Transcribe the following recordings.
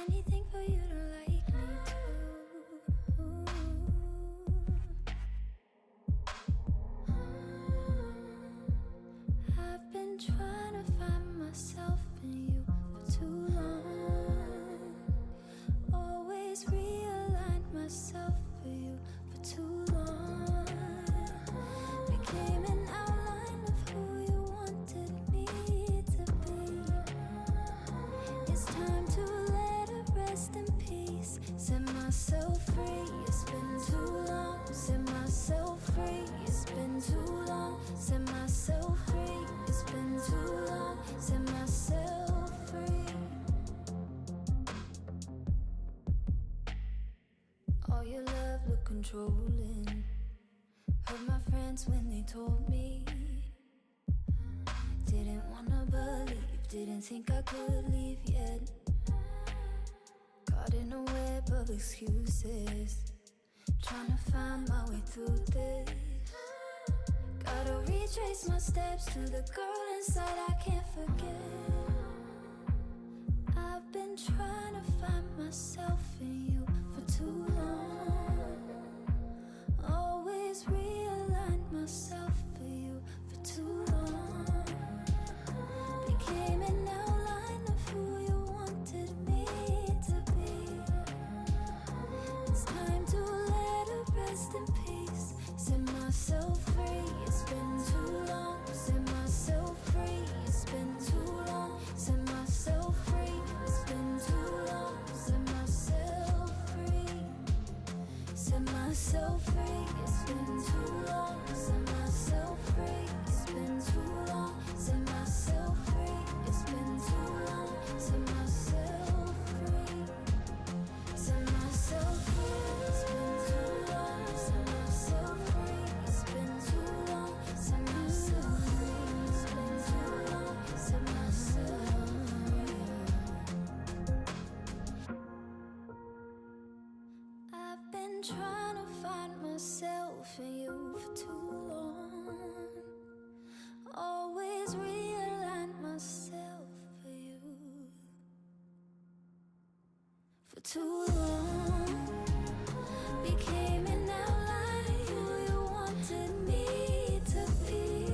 anything for you to like me too. I've been trying to find myself in you for too long. Always realigned myself for you for too long. Became an outline of who you wanted me to be. It's time to let it rest in peace. Set myself free. It's been too long. Set myself free. It's been too long. Set myself free. It's been too long. Set myself free. All your love looked controlling. Hurt my friends when they told me. Didn't wanna believe. Didn't think I could leave yet. Caught in a web of excuses. Trying to find my way through this. Gotta retrace my steps to the girl inside I can't forget. I've been trying to find myself in you for too long. Always realigned myself for you for too long. Became an outline of who you wanted me to be. It's time to let it rest in peace. Set myself free. It's been too long. Set myself free. It's been too long. Set myself free. It's been too long. Set myself free. Set myself free. It's been too long. Set myself free. It's been too long. Set myself free. It's been too long. Set myself free. Set myself free. It's been too long. Set myself free. It's been too long. Set myself free. It's been too long. Set myself free. I've been trying to find myself in you for too long. Always realign myself for you for too long. Became an outline who you wanted me to be.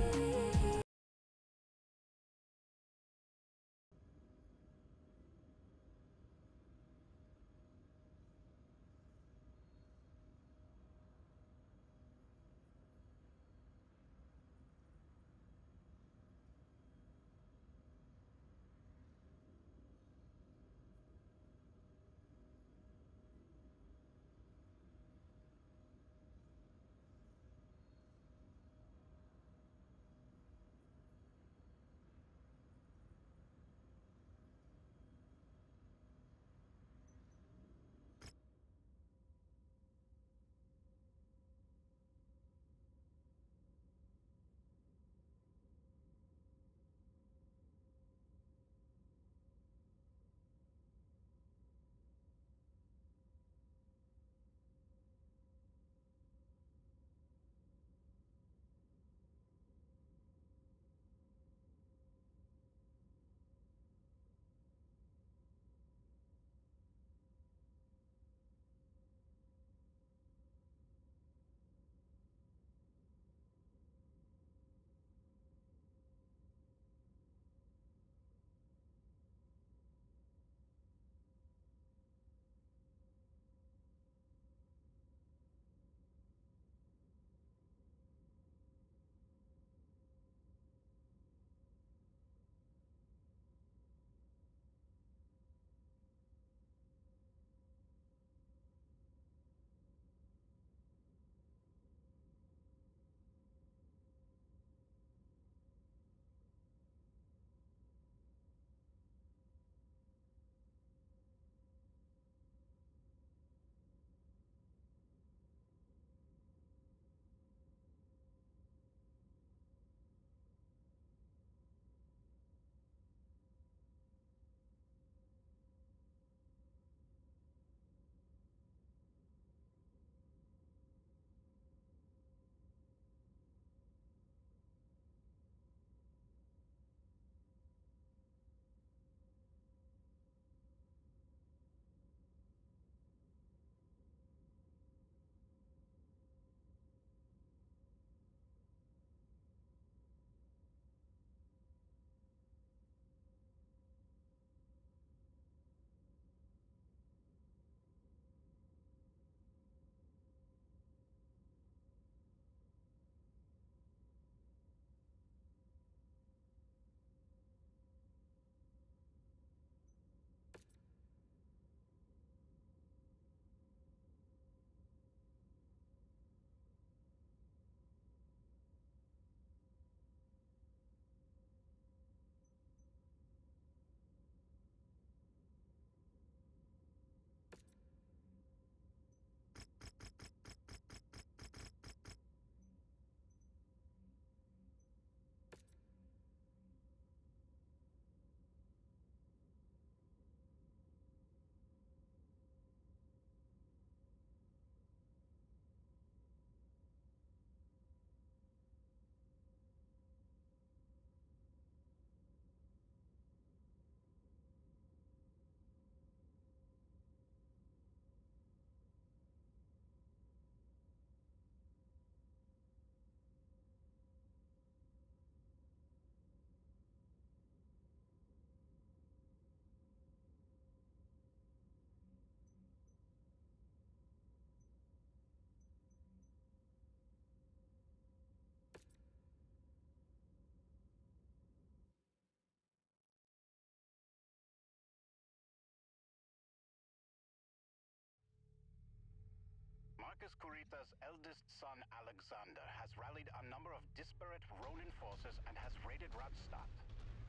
Marcus Kurita's eldest son, Alexander, has rallied a number of disparate Ronin forces and has raided Radstadt.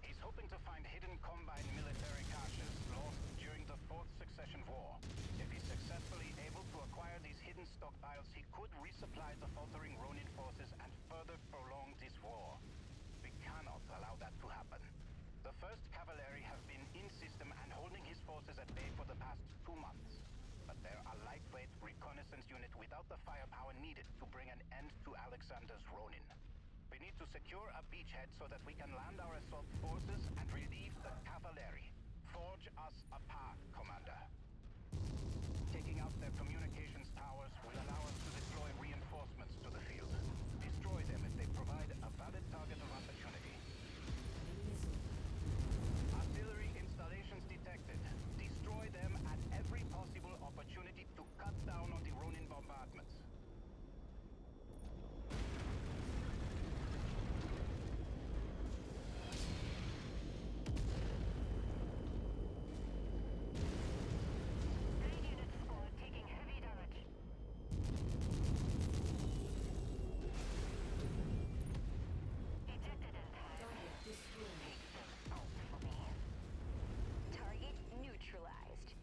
He's hoping to find hidden combined military caches lost during the Fourth Succession War. If he's successfully able to acquire these hidden stockpiles, he could resupply the faltering Ronin forces and further prolong this war. We cannot allow that to happen. The 1st Cavalry have been in system and holding his forces at bay for the past 2 months. But they're a lightweight reconnaissance unit without the firepower needed to bring an end to Alexander's Ronin. We need to secure a beachhead so that we can land our assault forces and relieve the Cavalry. Forge us a path, Commander. Taking out their communications towers will allow us to deploy reinforcements to the field. Destroy them if they provide a valid target of opportunity. Artillery installations detected. Destroy them at every possible opportunity to cut down on the Ronin bombardments. Neutralized.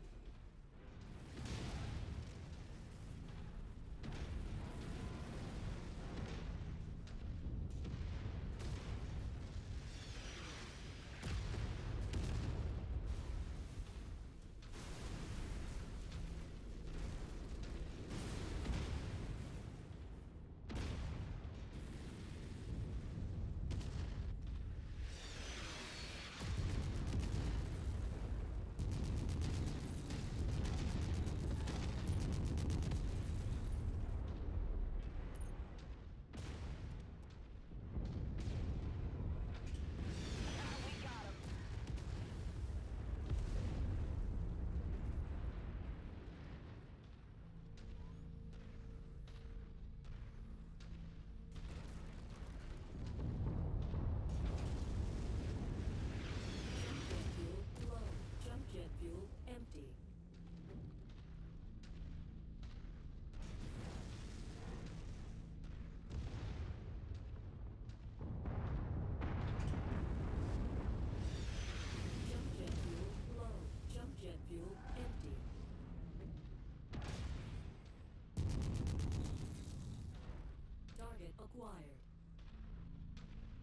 Acquired.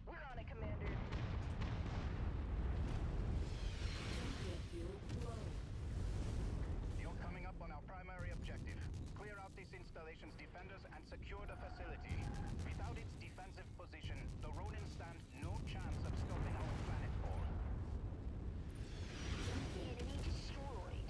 We're on it, Commander. Jet fuel low. You're coming up on our primary objective. Clear out this installation's defenders and secure the facility. Without its defensive position, the Ronin stand no chance of stopping our planetfall. Enemy destroyed.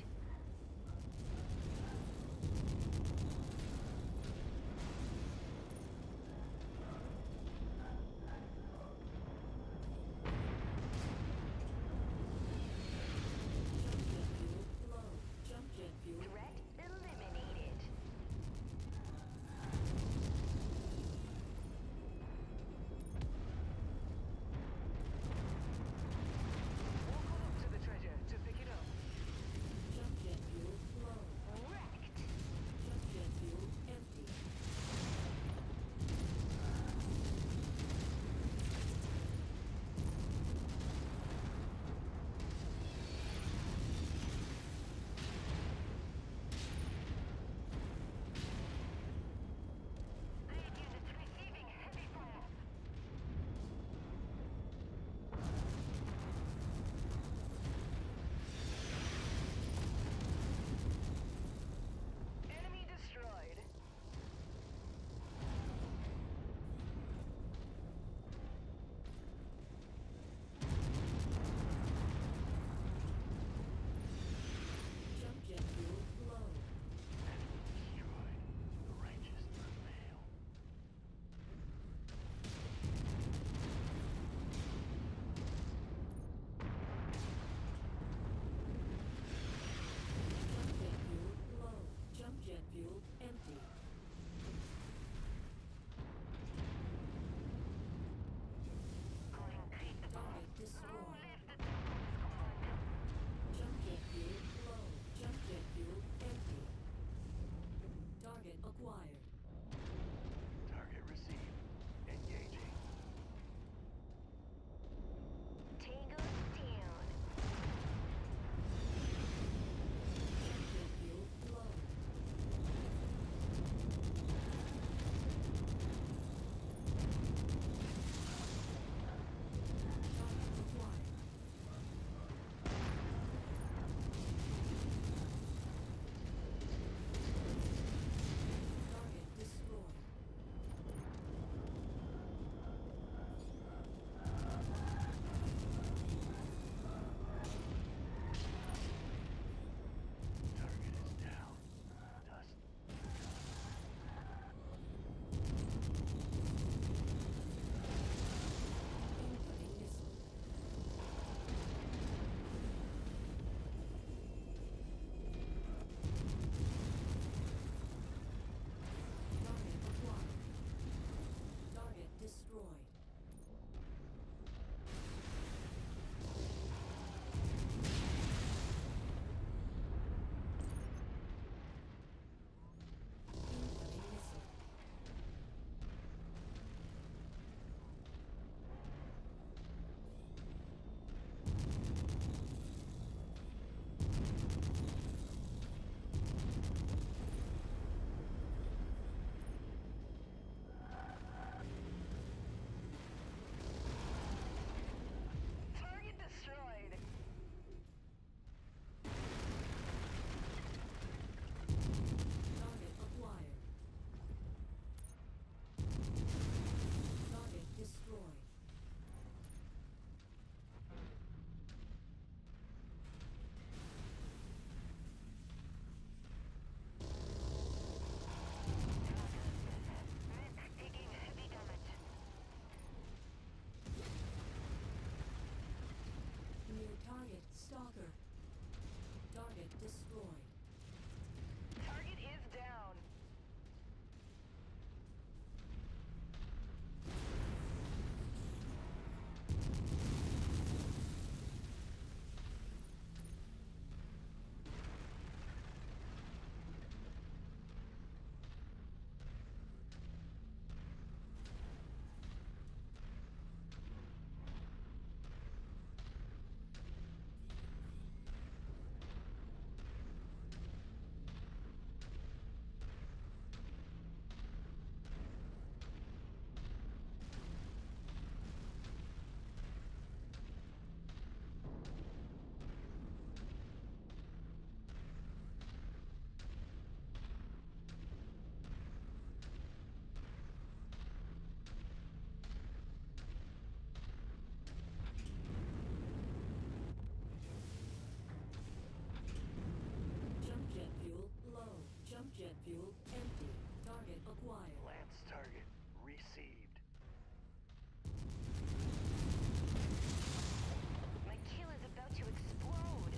Target destroyed. Target is down. Jump jet fuel low. Jump jet fuel empty. Target acquired. Lance target received. My kill is about to explode.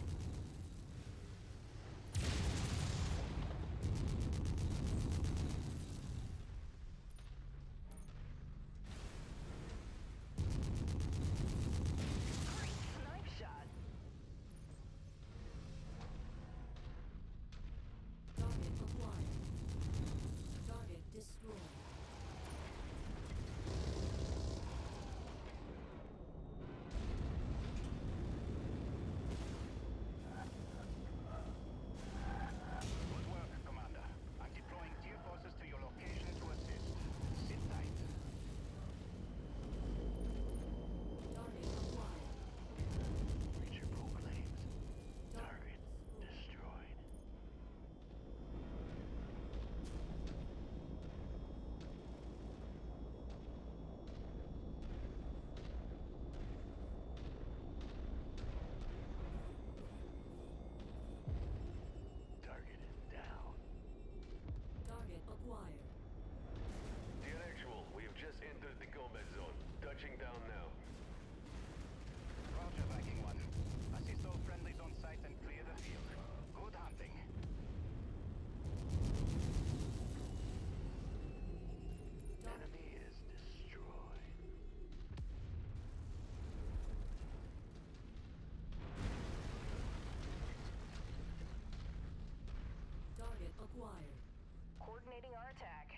Great snipe shot. Target acquired. Target destroyed. Good work, Commander. I'm deploying tier forces to your location to assist. Sit tight. Target acquired. Breacher proclaims. Target destroyed. Target is down. Target acquired. Dear Actual, we have just entered the combat zone. Touching down now. Roger, Viking 1. Assist all friendlies on site and clear the field. Good hunting. Enemy is destroyed. Target acquired. Coordinating our attack.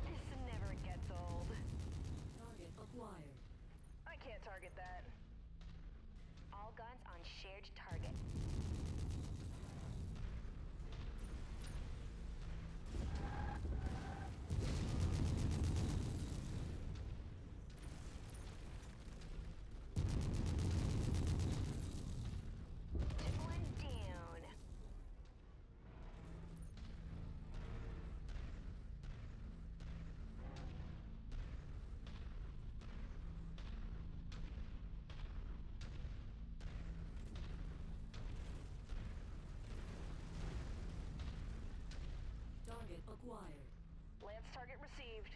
This never gets old. Target acquired. I can't target that. All guns on shared target. Took one down. Target acquired. Lance target received.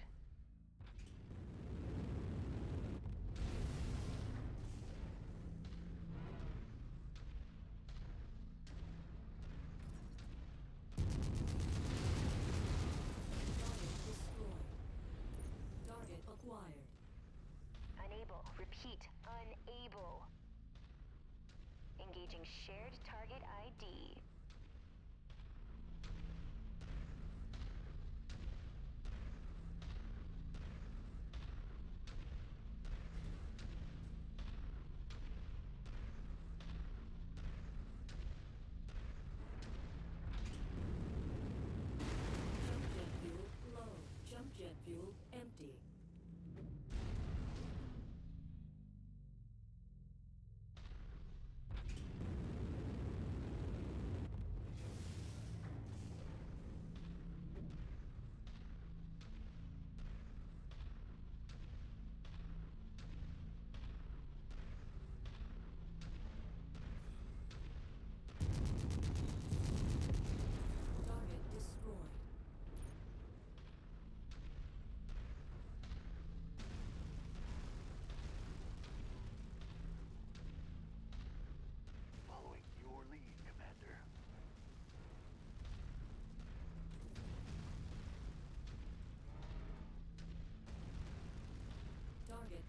Target destroyed. Target acquired. Unable. Repeat. Unable. Engaging shared target ID. Jump jet fuel low. Jump jet fuel empty.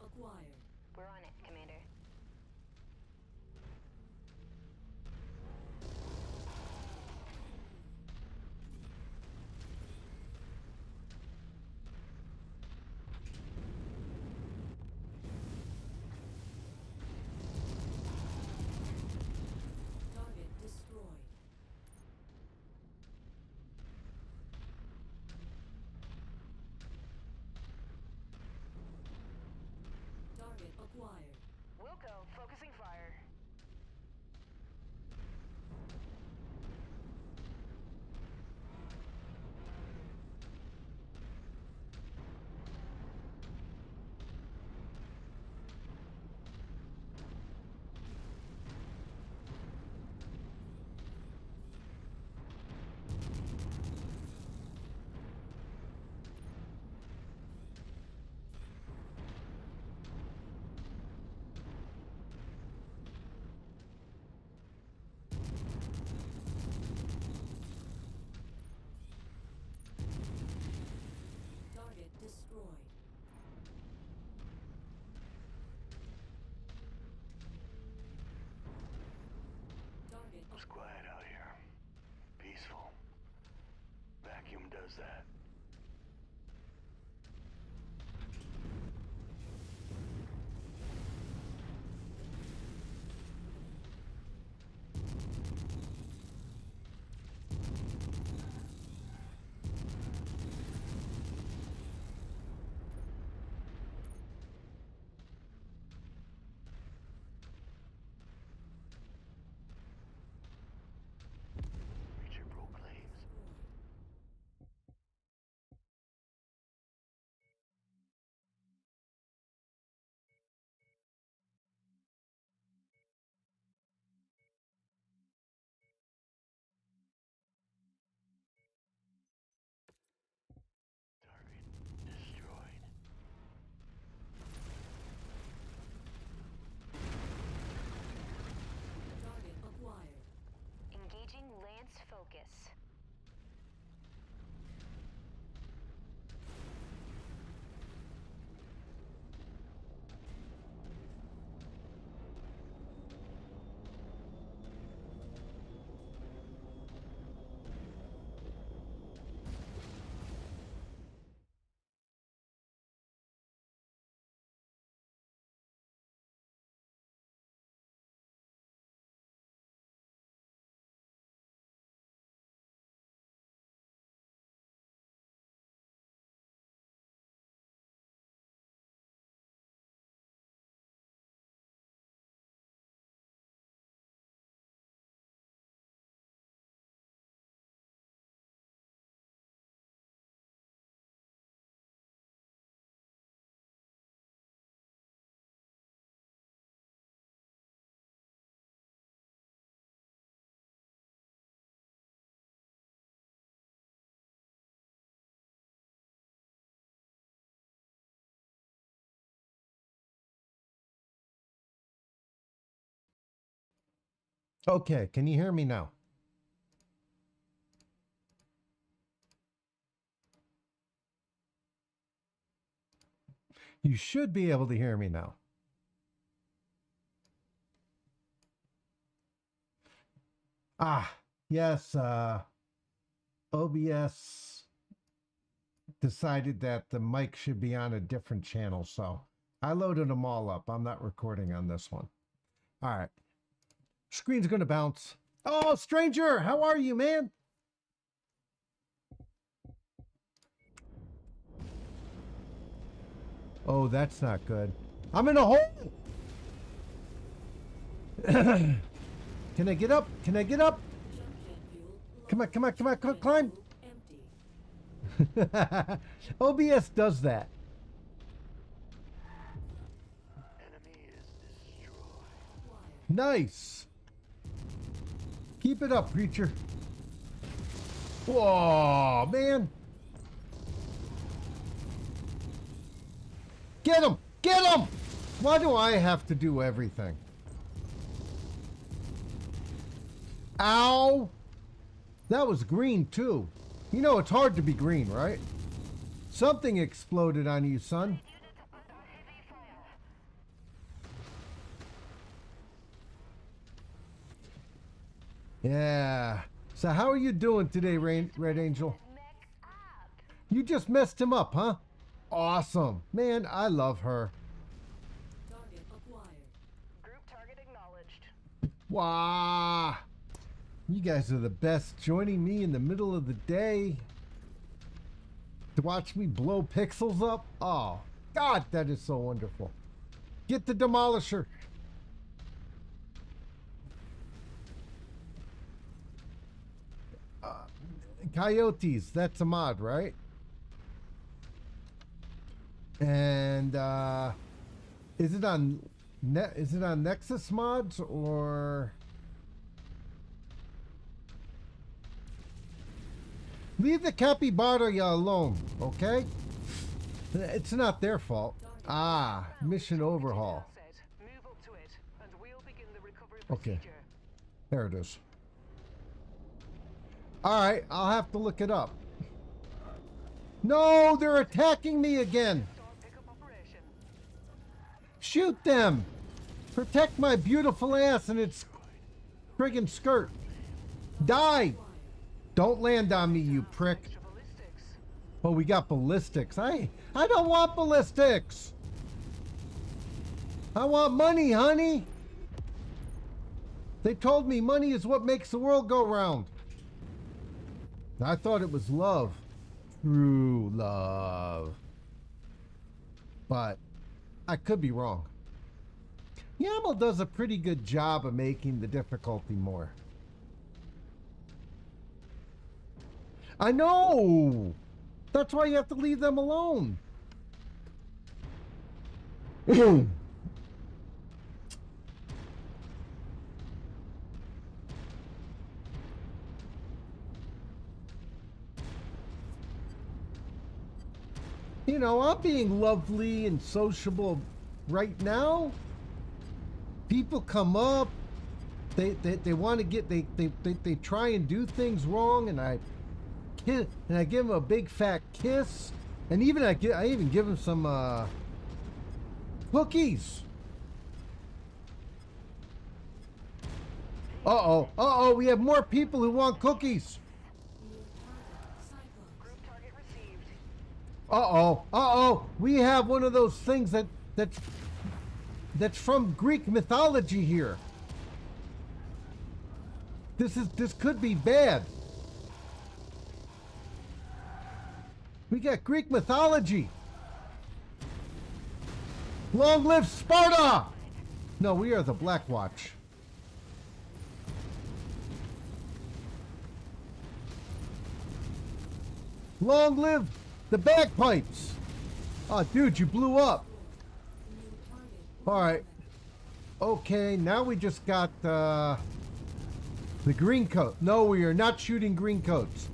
acquired. We're on it, Commander. Target destroyed. Target acquired. Wilco, focusing fire. Target destroyed. Target It's quiet out here. Peaceful. Vacuum does that. Reach your proclaims. Target destroyed. Target acquired. Engaging Lance focus. Okay, can you hear me now? You should be able to hear me now. Yes, OBS decided that the mic should be on a different channel, so I loaded them all up. I'm not recording on this one. All right. Screen's gonna bounce. Oh, stranger, how are you, man? Oh, that's not good. I'm in a hole. Can I get up? Can I get up? Jump jet fuel low. Come on, come on, come on, come on, Jet climb. fuel empty. OBS does that. Enemy is destroyed. Acquired. Nice. Keep it up, creature. Whoa, man. Get him! Get him! Why do I have to do everything? Ow! That was green, too. You know, it's hard to be green, right? Something exploded on you, son. Units under heavy fire. Yeah. So how are you doing today, Red Angel? Mech up. You just messed him up, huh? Awesome. Man, I love her. Target acquired. Group target acknowledged. Wow. You guys are the best, joining me in the middle of the day to watch me blow pixels up. Oh, God, that is so wonderful. Get the demolisher. Coyotes, that's a mod, right? And is it on Nexus mods or leave the capybara alone, okay? It's not their fault. Ah, mission overhaul. Move up to it, and we'll begin the recovery Okay. procedure. There it is. All right, I'll have to look it up. No, they're attacking me again. Start pickup operation. Shoot them. Protect my beautiful ass and its friggin' skirt. Die. Don't land on me, you prick. Extra ballistics. Oh, we got ballistics. I don't want ballistics. I want money, honey. They told me money is what makes the world go round. I thought it was love. True love. But I could be wrong. YAML does a pretty good job of making the difficulty more. I know. That's why you have to leave them alone. You know, I'm being lovely and sociable right now. People come up, they want to get, they try and do things wrong, and I give them a big fat kiss, and even I even give them some cookies. Uh-oh, we have more people who want cookies. Group target received. Uh-oh, we have one of those things that's from Greek mythology here. This could be bad. We got Greek mythology. Long live Sparta! No, we are the Black Watch. Long live the bagpipes! Oh, dude, you blew up. All right. Okay, now we just got the green coat. No, we are not shooting green coats.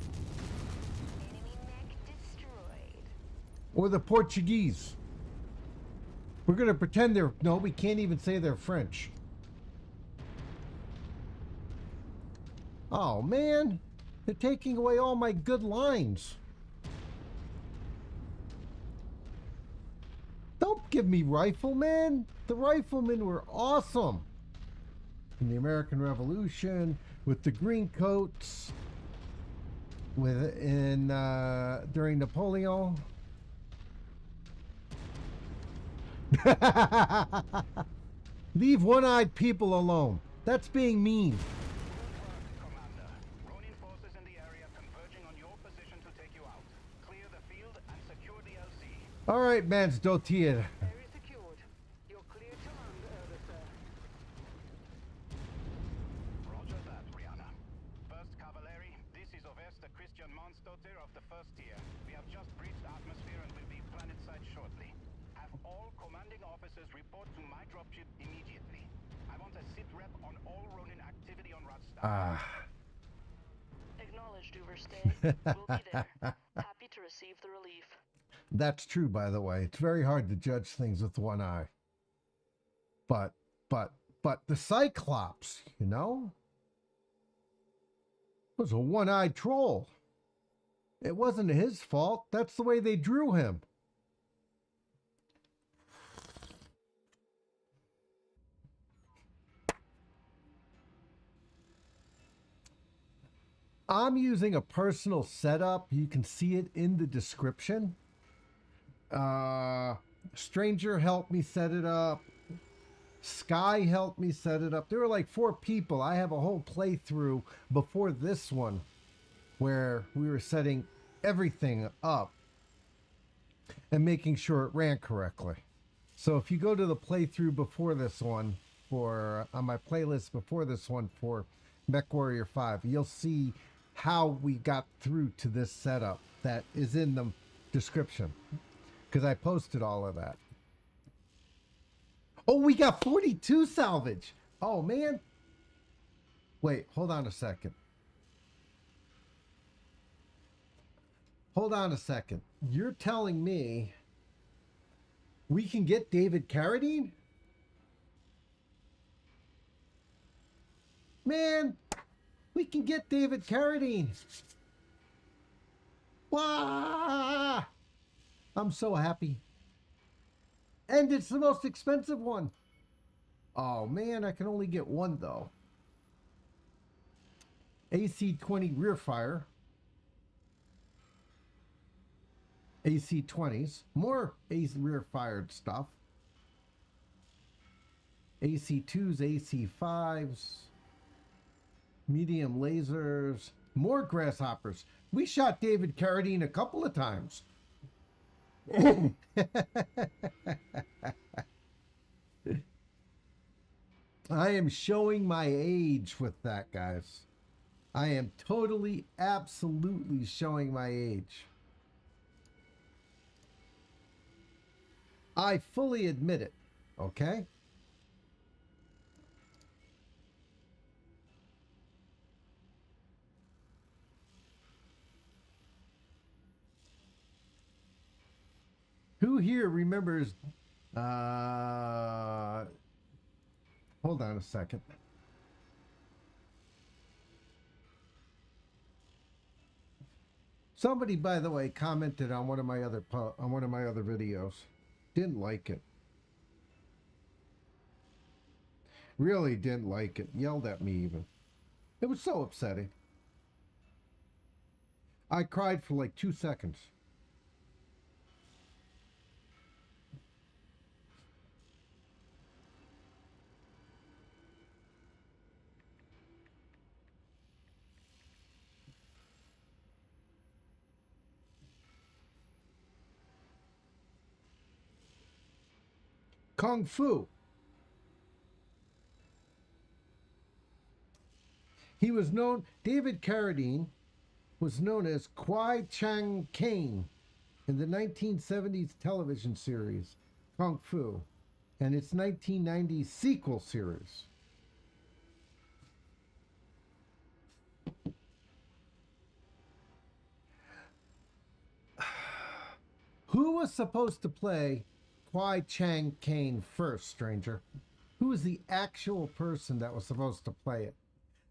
Enemy mech destroyed. Or the Portuguese. We're going to pretend they're... No, we can't even say they're French. Oh, man. They're taking away all my good lines. Don't give me riflemen. The riflemen were awesome. In the American Revolution, with the green coats, during Napoleon. Leave one-eyed people alone. That's being mean. Commander, Ronin forces in the area converging on your position to take you out. Clear the field and secure the LC. All right, Mans Dotier. Area secured. You're clear to land, sir. Roger that, Rihanna. First Cavalry, this is Overste Christian Monstotter of the first tier. We have just breached atmosphere and will be planetside shortly. Have all commanding officers report to my dropship immediately. I want a sit rep on all Ronin activity on Radstad. Acknowledged, Overste. We'll be there. Happy to receive the relief. That's true, by the way. It's very hard to judge things with one eye. But the Cyclops, you know, was a one-eyed troll. It wasn't his fault. That's the way they drew him. I'm using a personal setup. You can see it in the description. Stranger helped me set it up. Sky helped me set it up. There were like 4 people. I have a whole playthrough before this one where we were setting everything up and making sure it ran correctly. So if you go to the playthrough before this one for on my playlist before this one for Mechwarrior 5, you'll see how we got through to this setup that is in the description because I posted all of that. Oh, we got 42 salvage. Oh, man. Wait, hold on a second. Hold on a second. You're telling me we can get David Carradine? Man, we can get David Carradine. Wow! I'm so happy. And it's the most expensive one. Oh, man, I can only get one, though. AC-20 rear fire. AC-20s. More rear-fired stuff. AC-2s, AC-5s. Medium lasers. More grasshoppers. We shot David Carradine a couple of times. I am showing my age with that, guys. I am totally, absolutely showing my age. I fully admit it, okay? Who here remembers, hold on a second. Somebody, by the way, commented on one of my other videos. Didn't like it. Really didn't like it. Yelled at me even. It was so upsetting. I cried for like 2 seconds. Kung Fu. He was known, David Carradine was known as Kwai Chang Caine in the 1970s television series Kung Fu and its 1990s sequel series. Who was supposed to play Kwai Chang Caine first, stranger? Who was the actual person that was supposed to play it?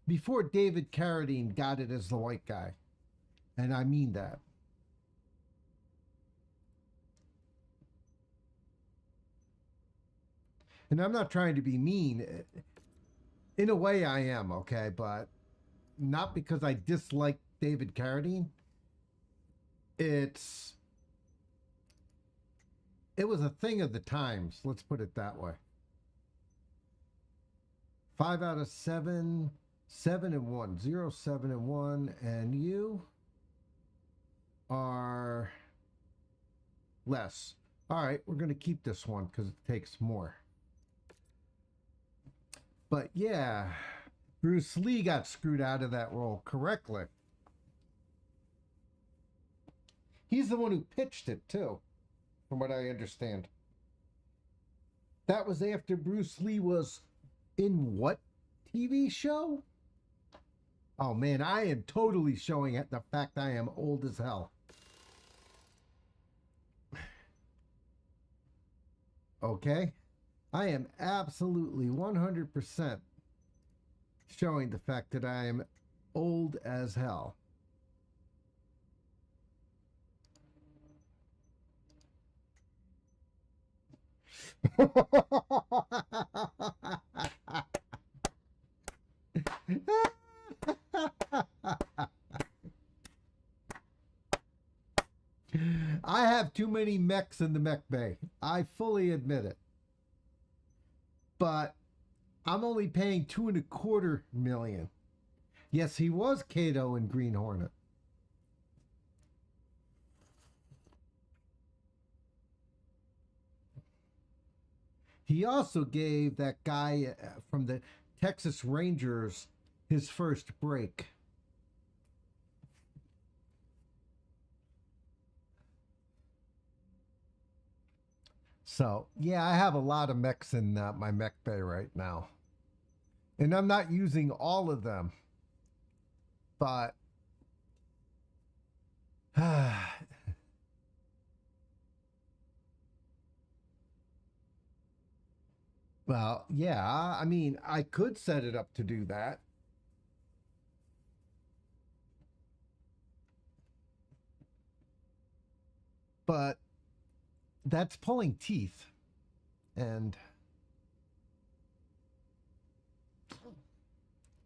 Before David Carradine got it as the white guy. And I mean that. And I'm not trying to be mean. In a way I am, okay? But not because I dislike David Carradine. It was a thing of the times. Let's put it that way. 5 out of 7, 7 and 1, 0, 7 and 1, and you are less. All right, we're going to keep this one because it takes more. But yeah, Bruce Lee got screwed out of that role correctly. He's the one who pitched it too, from what I understand. That was after Bruce Lee was in what TV show? Oh man, I am totally showing the fact I am old as hell. Okay? I am absolutely 100% showing the fact that I am old as hell. many mechs in the mech bay. I fully admit it. But I'm only paying 2.25 million. Yes, he was Kato in Green Hornet. He also gave that guy from the Texas Rangers his first break. So, yeah, I have a lot of mechs in my mech bay right now. And I'm not using all of them. But... well, yeah, I mean, I could set it up to do that. But that's pulling teeth. And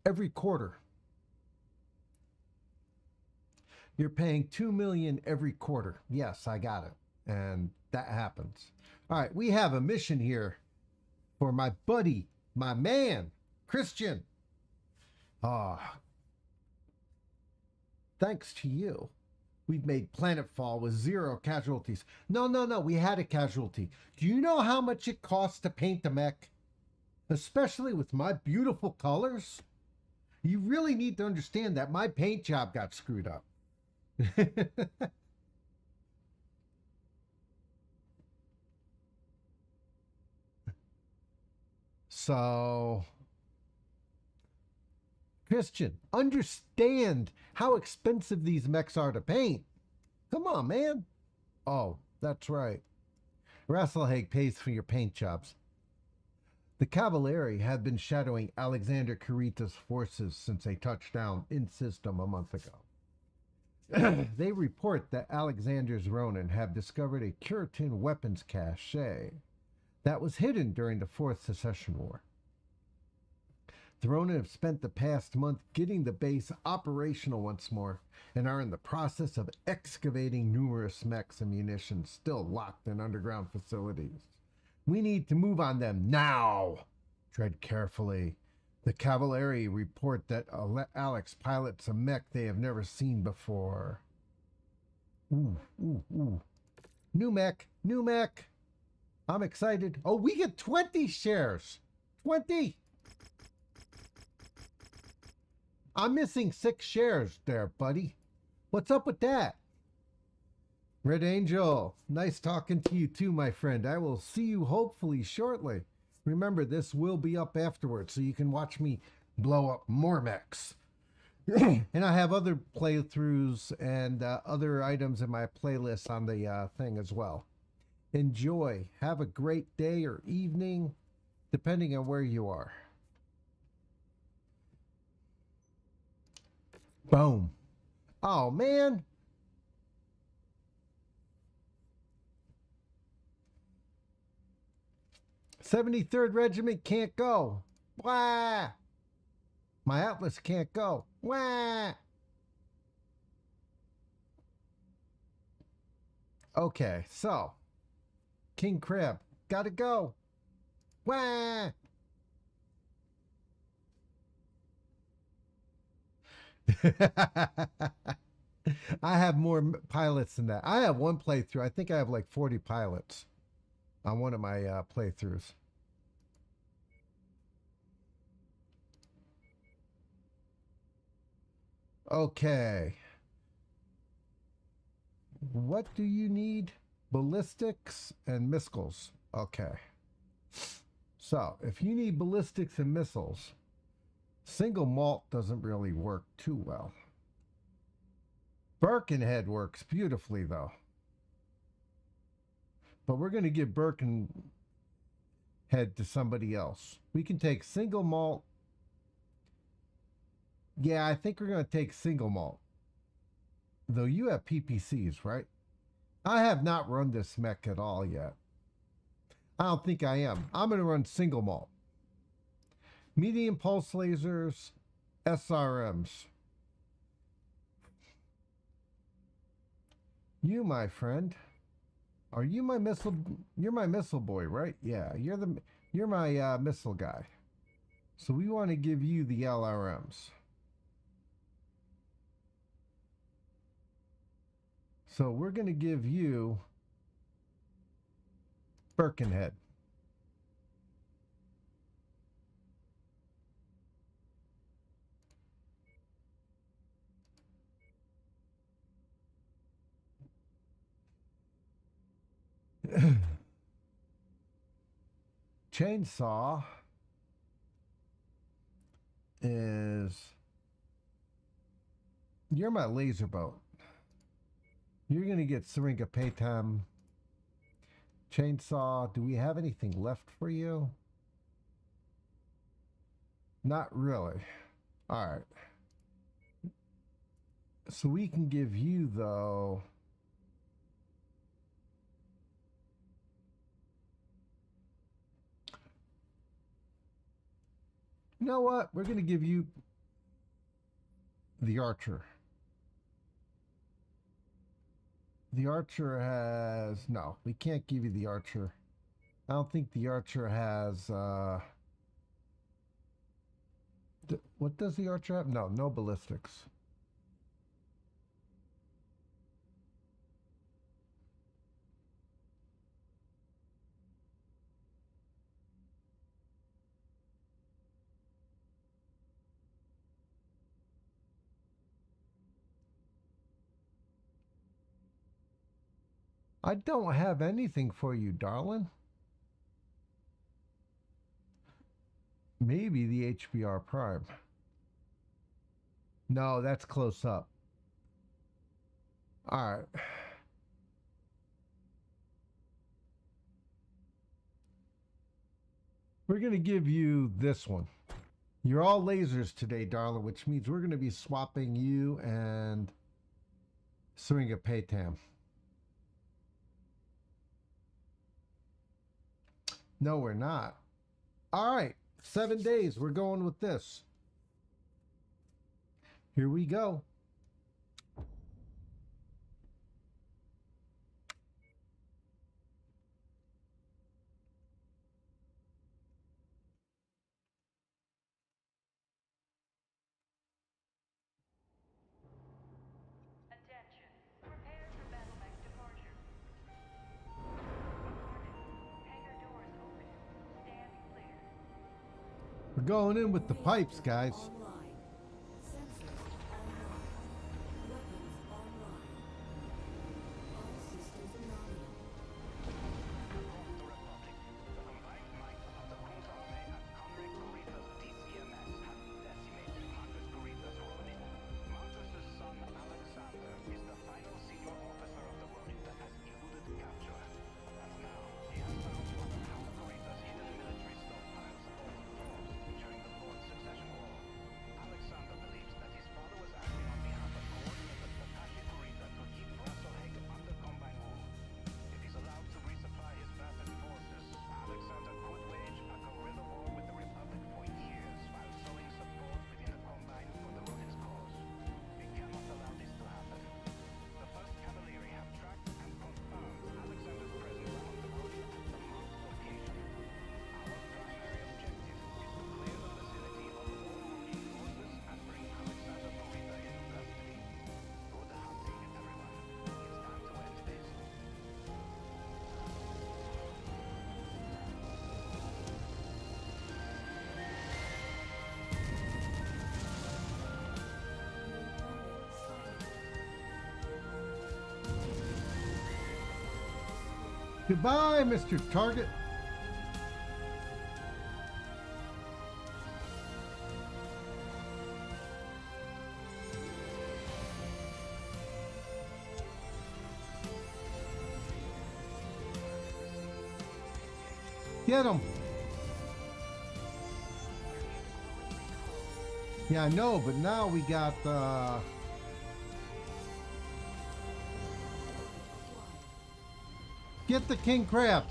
every quarter, you're paying 2 million every quarter. Yes, I got it. And that happens. All right, we have a mission here for my buddy, my man, Christian. Ah, thanks to you, we've made planetfall with 0 casualties. No, we had a casualty. Do you know how much it costs to paint a mech? Especially with my beautiful colors? You really need to understand that my paint job got screwed up. So, Christian, understand how expensive these mechs are to paint. Come on, man. Oh, that's right. Rassalhague pays for your paint jobs. The Cavalieri have been shadowing Alexander Carita's forces since they touched down in system a month ago. They report that Alexander's Ronin have discovered a Curitan weapons cache that was hidden during the Fourth Secession War. The Ronin have spent the past month getting the base operational once more and are in the process of excavating numerous mechs and munitions still locked in underground facilities. We need to move on them now. Tread carefully. The Cavalieri report that Alex pilots a mech they have never seen before. Ooh. New mech. I'm excited. Oh, we get 20 shares. 20. I'm missing 6 shares there, buddy. What's up with that? Red Angel, nice talking to you too, my friend. I will see you hopefully shortly. Remember, this will be up afterwards, so you can watch me blow up more mechs. And I have other playthroughs and other items in my playlist on the thing as well. Enjoy. Have a great day or evening, depending on where you are. Boom. Oh, man. '73rd Regiment can't go. Wah! My Atlas can't go. Wah! Okay, so King Crab, gotta go. Wah! I have more pilots than that. I have one playthrough. I think I have like 40 pilots on one of my playthroughs. Okay. What do you need? Ballistics and missiles. Okay. So, if you need ballistics and missiles, single malt doesn't really work too well. Birkenhead works beautifully, though. But we're going to give Birkenhead to somebody else. We can take single malt. Yeah, I think we're going to take single malt. Though you have PPCs, right? I have not run this mech at all yet. I don't think I am. I'm going to run single malt. Medium pulse lasers, SRMs. You, my friend, Are you my missile? You're my missile boy, right? Yeah, you're my missile guy. So we want to give you the LRMs. So we're going to give you Birkenhead. Chainsaw is, you're my laser boat. You're going to get Syringa Paytime. Chainsaw, do we have anything left for you? Not really. All right. So we can give you, though, you know what? We're going to give you the Archer. The Archer has... No, we can't give you the Archer. I don't think the Archer has... what does the Archer have? No, no ballistics. I don't have anything for you, darling. Maybe the HBR Prime. No, that's close up. All right. We're going to give you this one. You're all lasers today, darling, which means we're going to be swapping you and Syringa Paytam. No, we're not. All right. 7 days. We're going with this. Here we go. Attention. Prepare for battle mech departure. Warning. Hangar doors open. Stand clear. We're going in with the pipes, guys. Online. Sensors online. Weapons online. All systems nominal. Across the Republic, the combined might of the Cruz Army and Conrad Corritas DCMS have decimated Marcus Corritas Ronin. Marcus's son Alexander is the final senior officer of the Ronin that has eluded capture. And now he has found one of House Corritas' hidden military stockpiles overflows during the Fourth Succession War. Alexander believes that his father was acting on behalf of coordinated Takashi Corrita to keep Rassalhague under Combine rule. If he's allowed to resupply his vast forces, Alexander could wage a guerrilla war with the Republic for years while showing support within the Combine for the Ronin's cause. We cannot allow this to happen. The 1st Cavalry have tracked and confirmed Alexander's presence on the Ronin at the marked location. Our primary objective is to clear the vicinity of all Ronin forces and bring Alexander Corrita into custody. Good hunting, everyone. It's time to end this. Goodbye, Mr. Target. Get him. Yeah, I know, but now we got get the king crab.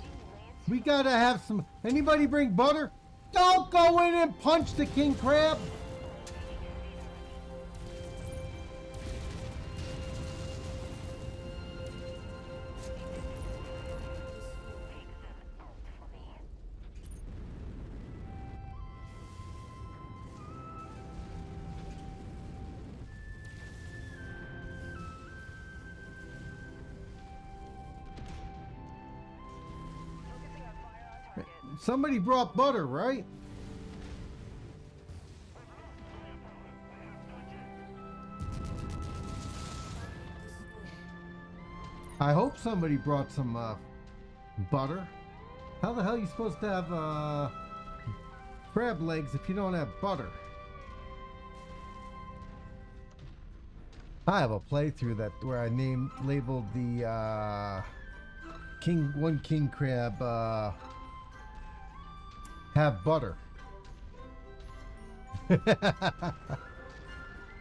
We gotta have some. Anybody bring butter? Don't go in and punch the king crab. Somebody brought butter, right? I hope somebody brought some butter. How the hell are you supposed to have crab legs if you don't have butter? I have a playthrough that where I labeled the king crab have butter.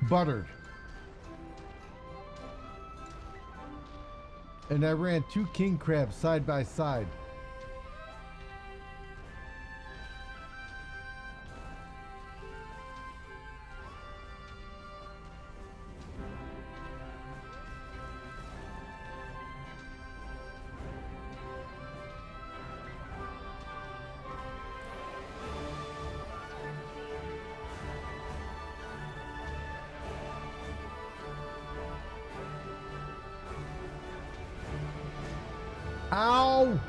Buttered. And I ran 2 king crabs side by side. Ow!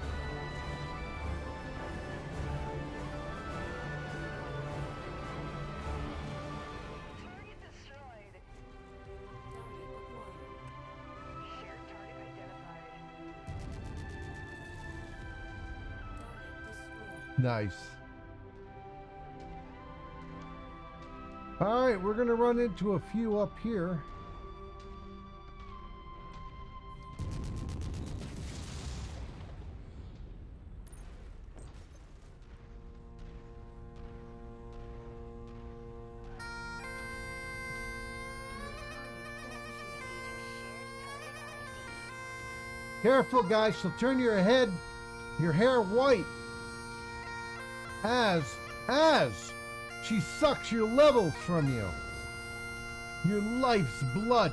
Target destroyed. Shared target identified. Nice. All right, we're going to run into a few up here. Careful, guys. She'll turn your hair white as she sucks your levels from you. Your life's blood.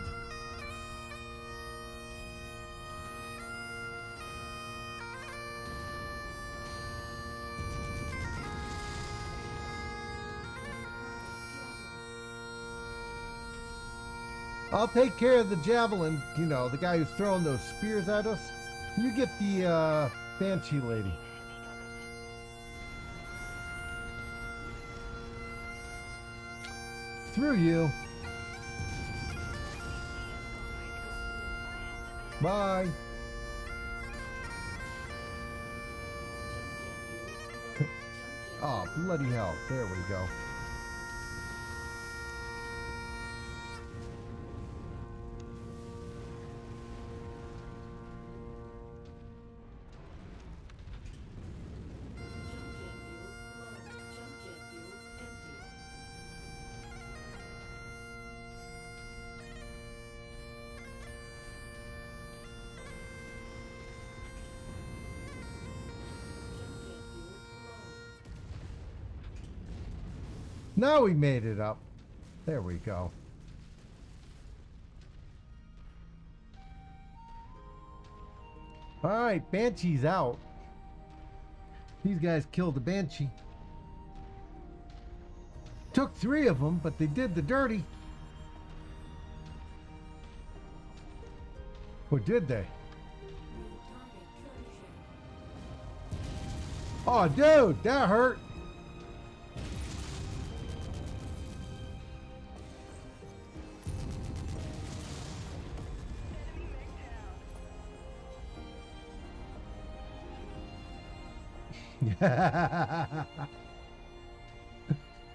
I'll take care of the javelin, you know, the guy who's throwing those spears at us. You get the Banshee lady. Through you. Bye. Oh, bloody hell. There we go. Now we made it up. There we go. All right, Banshee's out. These guys killed the Banshee. Took 3 of them, but they did the dirty. Or did they? Oh, dude, that hurt.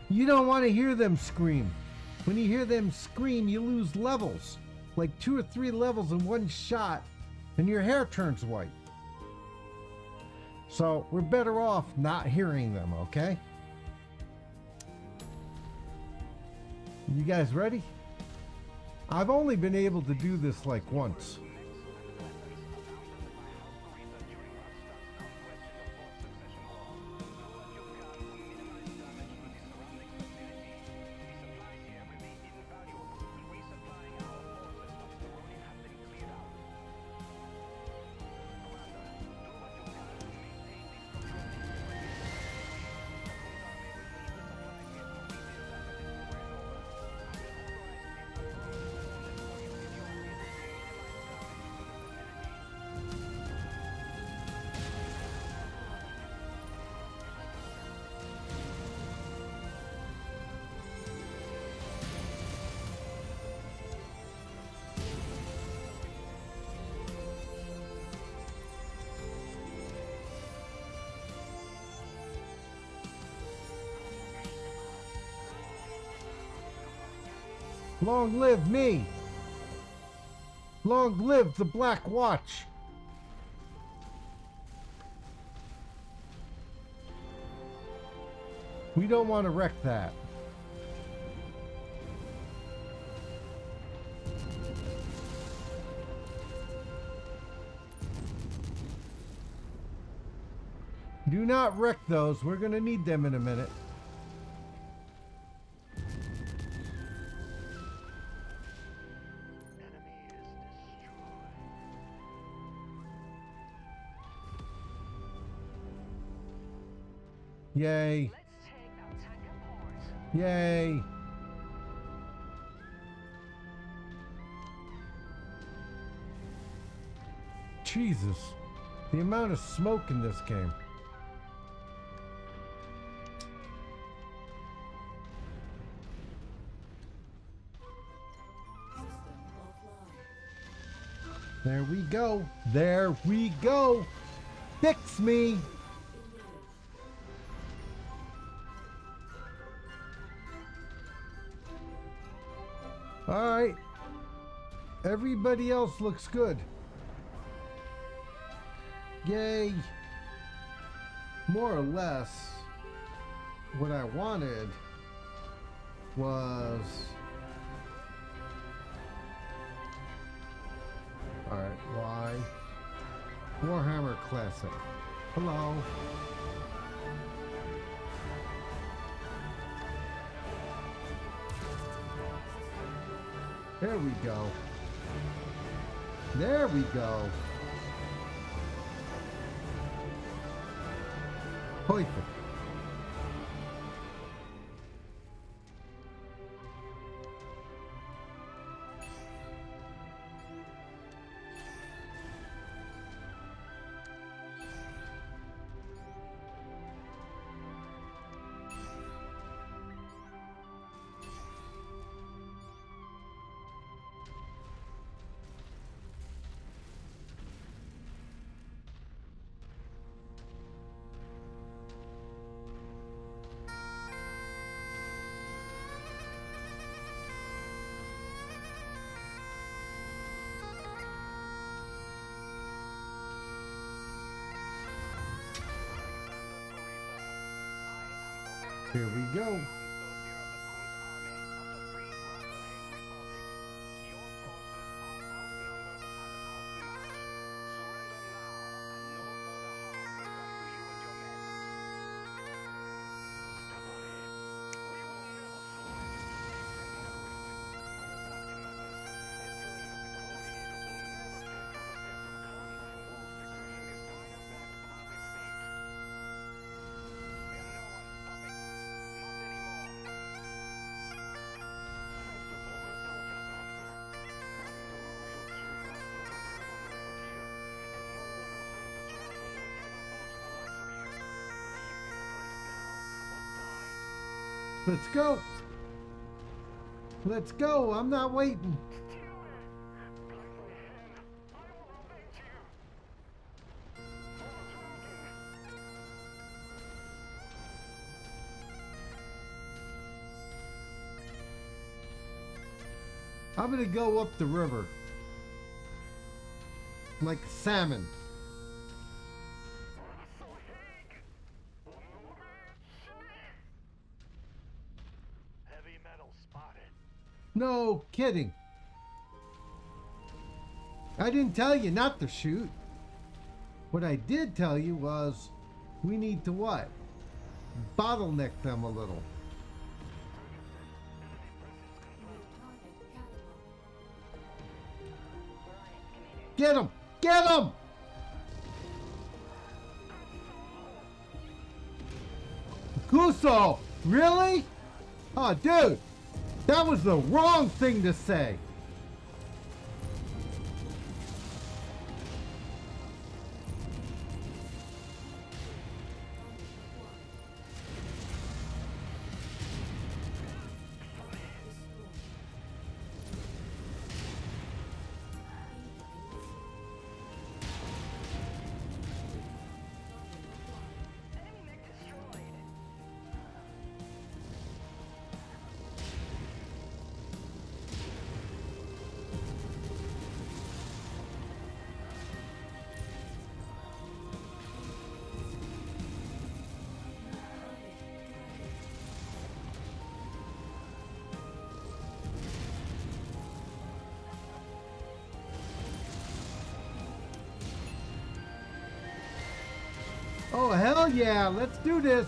You don't want to hear them scream. When you hear them scream, you lose levels. Like 2 or 3 levels in one shot, and your hair turns white. So we're better off not hearing them, okay? You guys ready? I've only been able to do this like once. Long live me! Long live the Black Watch! We don't want to wreck that. Do not wreck those. We're going to need them in a minute. Yay. Let's take that tank apart. Yay. Jesus. The amount of smoke in this game. System offline. There we go. There we go. Fix me. Engage. All right. Everybody else looks good. Yay. More or less, what I wanted was... All right, why? Warhammer Classic. Hello. There we go. There we go. Perfect. Here we go. Let's go. Let's go. I'm not waiting. I'm gonna go up the river like a salmon. Heavy metal spotted. No kidding. I didn't tell you not to shoot. What I did tell you was we need to what? Bottleneck them a little. New target catapult. Get him! Get him! Kuso! Really? Oh, dude! That was the wrong thing to say! yeah, let's do this.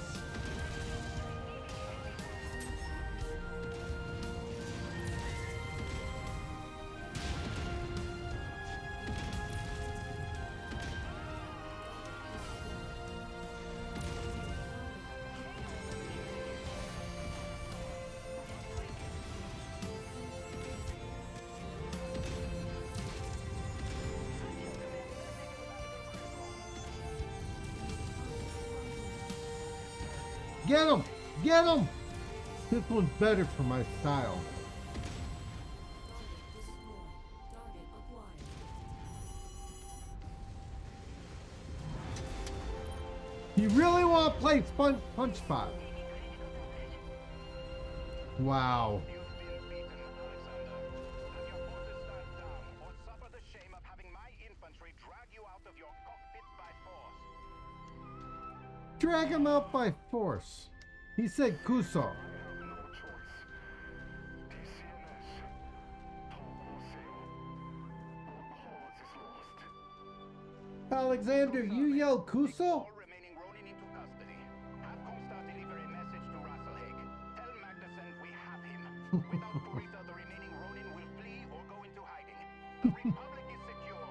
Get him! Get him! This one's better for my style. Target acquired. You really want to play Punch Spot? Wow. You've been beaten, Alexander. Have your forces stand down or suffer the shame of having my infantry drag you out of your cockpit by force. Drag him out by force. He said Kuso. Alexander, you yell Kuso? All remaining Ronin into custody. Have Comstar deliver a message to Rassalhague. Tell Magnuson we have him. Without Kurita, the remaining Ronin will flee or go into hiding. The Republic is secure.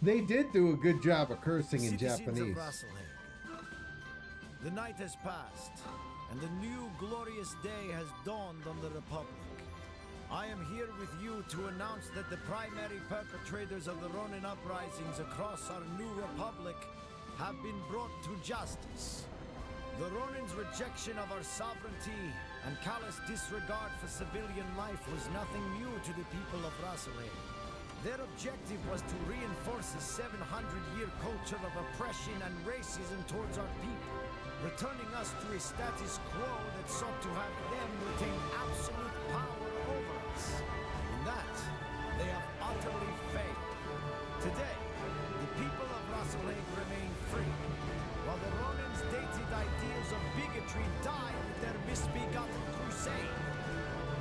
They did do a good job of cursing in Citizens Japanese. of Rassalhague, the night has passed, and a new glorious day has dawned on the Republic. I am here with you to announce that the primary perpetrators of the Ronin uprisings across our new Republic have been brought to justice. The Ronin's rejection of our sovereignty and callous disregard for civilian life was nothing new to the people of Rassalhague. Their objective was to reinforce a 700-year culture of oppression and racism towards our people, returning us to a status quo that sought to have them retain absolute power over us. In that, they have utterly failed. Today, the people of Rassalhague remain free, while the Ronin's dated ideals of bigotry die with their misbegotten crusade.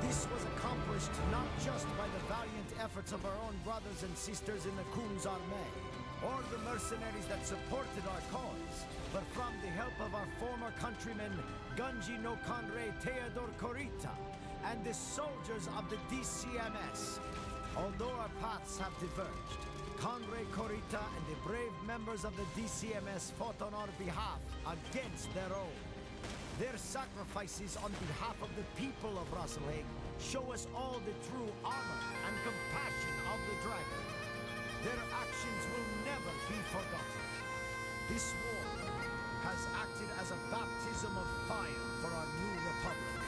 This was accomplished not just by the valiant efforts of our own brothers and sisters in the Kun's Armée, or the mercenaries that supported our cause, but from the help of our former countrymen, Gunji no Conrei Theodore Kurita, and the soldiers of the DCMS. Although our paths have diverged, Conrei Kurita and the brave members of the DCMS fought on our behalf against their own. Their sacrifices on behalf of the people of Rassalhague show us all the true honor and compassion of the dragon. Their actions will never be forgotten. This war has acted as a baptism of fire for our new republic.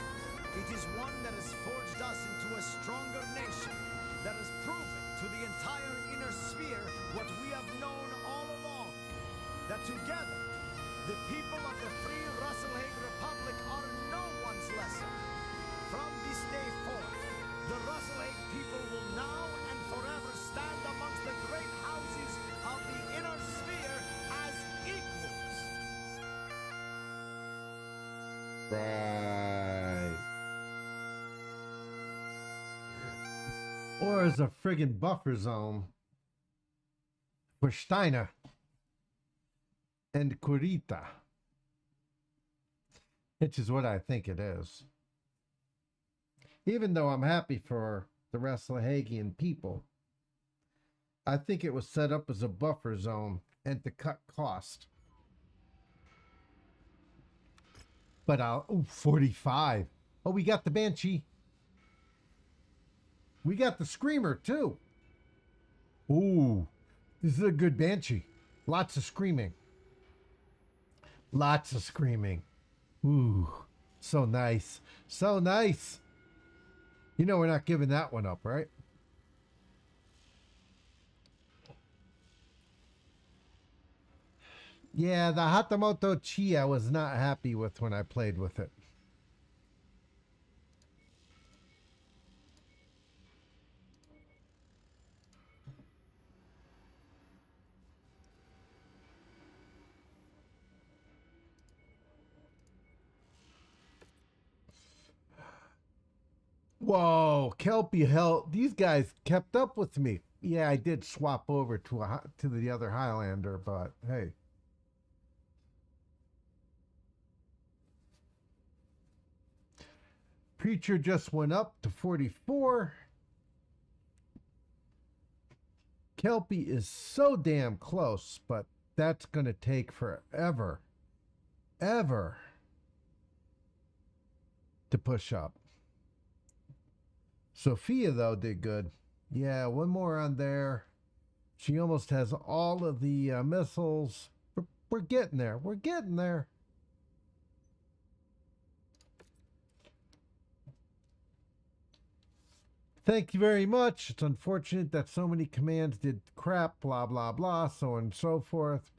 It is one that has forged us into a stronger nation, that has proven to the entire inner sphere what we have known all along, that together, the people of the free Rassalhague Republic are no one's lesson. From this day forth, the Rassalhague people will now and forever stand amongst the great houses of the inner sphere as equals. Right. Or as a friggin' buffer zone for Steiner and Kurita, which is what I think it is. Even though I'm happy for the Rassalhagian people, I think it was set up as a buffer zone and to cut cost. But 45. Oh, we got the Banshee. We got the Screamer too. Ooh, this is a good Banshee. Lots of screaming. Lots of screaming. Ooh, so nice. So nice. You know we're not giving that one up, right? Yeah, the Hatamoto Chi I was not happy with when I played with it. Whoa, Kelpie hell, these guys kept up with me. Yeah, I did swap over to the other Highlander, but hey. Preacher just went up to 44. Kelpie is so damn close, but that's going to take forever, ever to push up. Sophia, though, did good. Yeah, one more on there. She almost has all of the missiles. We're getting there. We're getting there. Thank you very much. It's unfortunate that so many commands did crap, blah, blah, blah, so on and so forth.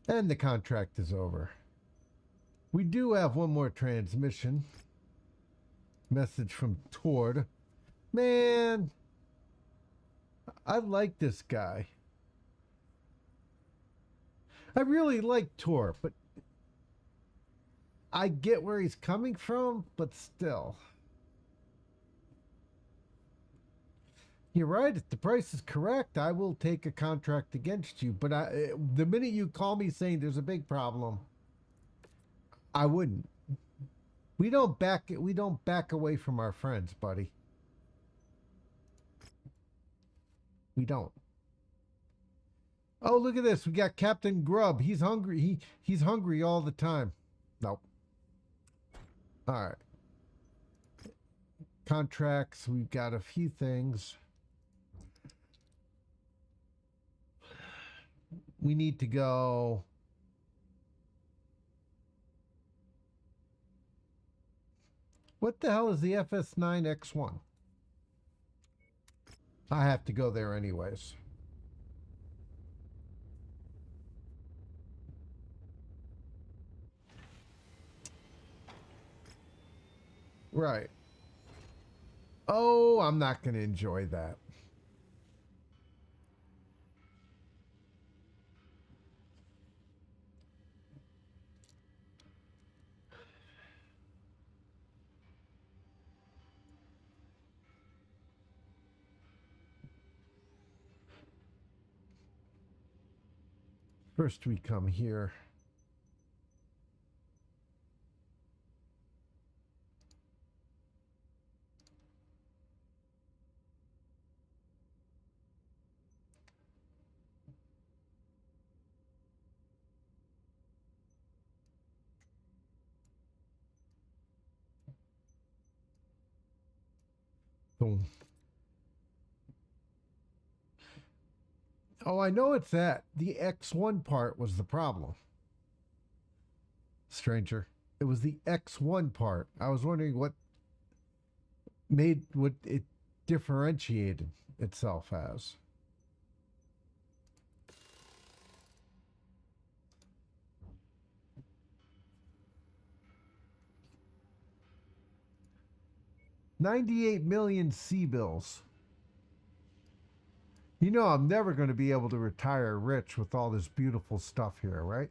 And the contract is over. We do have one more transmission. Message from Tord. Man, I like this guy. I really like Tor, but I get where he's coming from, but still. You're right. If the price is correct, I will take a contract against you. But the minute you call me saying there's a big problem, I wouldn't. We don't back away from our friends, buddy. We don't. Oh, look at this. We got Captain Grub. He's hungry. He's hungry all the time. Nope. All right. Contracts. We've got a few things. We need to go. What the hell is the FS9X1? I have to go there anyways. Right. Oh, I'm not going to enjoy that. First we come here. Boom. Oh, I know it's that. The X1 part was the problem. Stranger. It was the X1 part. I was wondering what it differentiated itself as. $98 million C-bills. You know I'm never going to be able to retire rich with all this beautiful stuff here, right?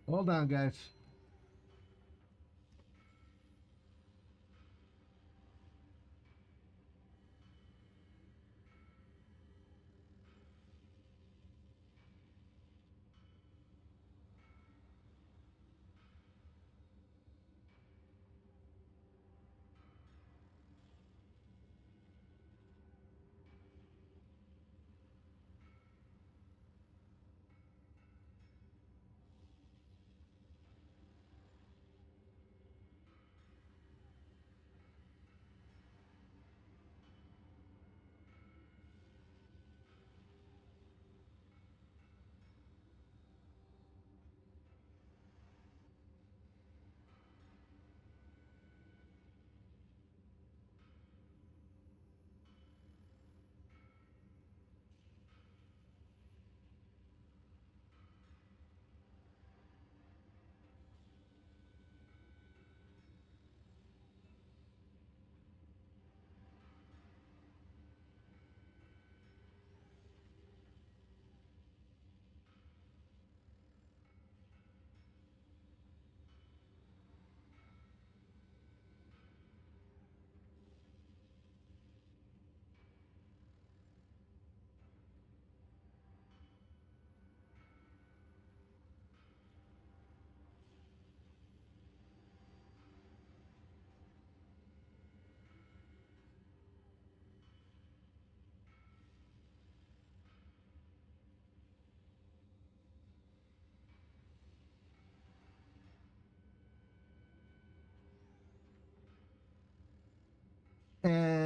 Hold on, guys.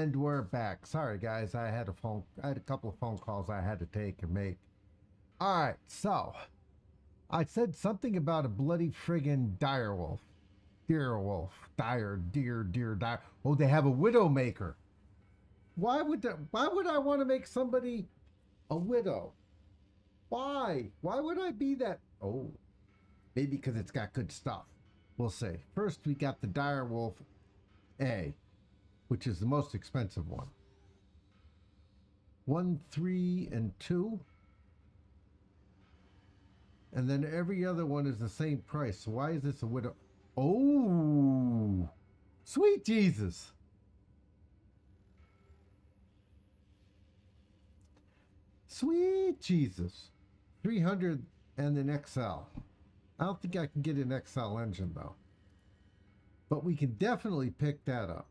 And we're back. Sorry guys, I had a couple of phone calls I had to take and make. All right, so I said something about a bloody friggin' direwolf. Deerwolf. Dire. Oh, they have a widowmaker. Why would I want to make somebody a widow? Why? Why would I be that? Oh, maybe because it's got good stuff. We'll see. First, we got the direwolf A, which is the most expensive one. 1, 3, and 2. And then every other one is the same price. So why is this a widow? Oh, sweet Jesus. Sweet Jesus. 300 and an XL. I don't think I can get an XL engine though. But we can definitely pick that up.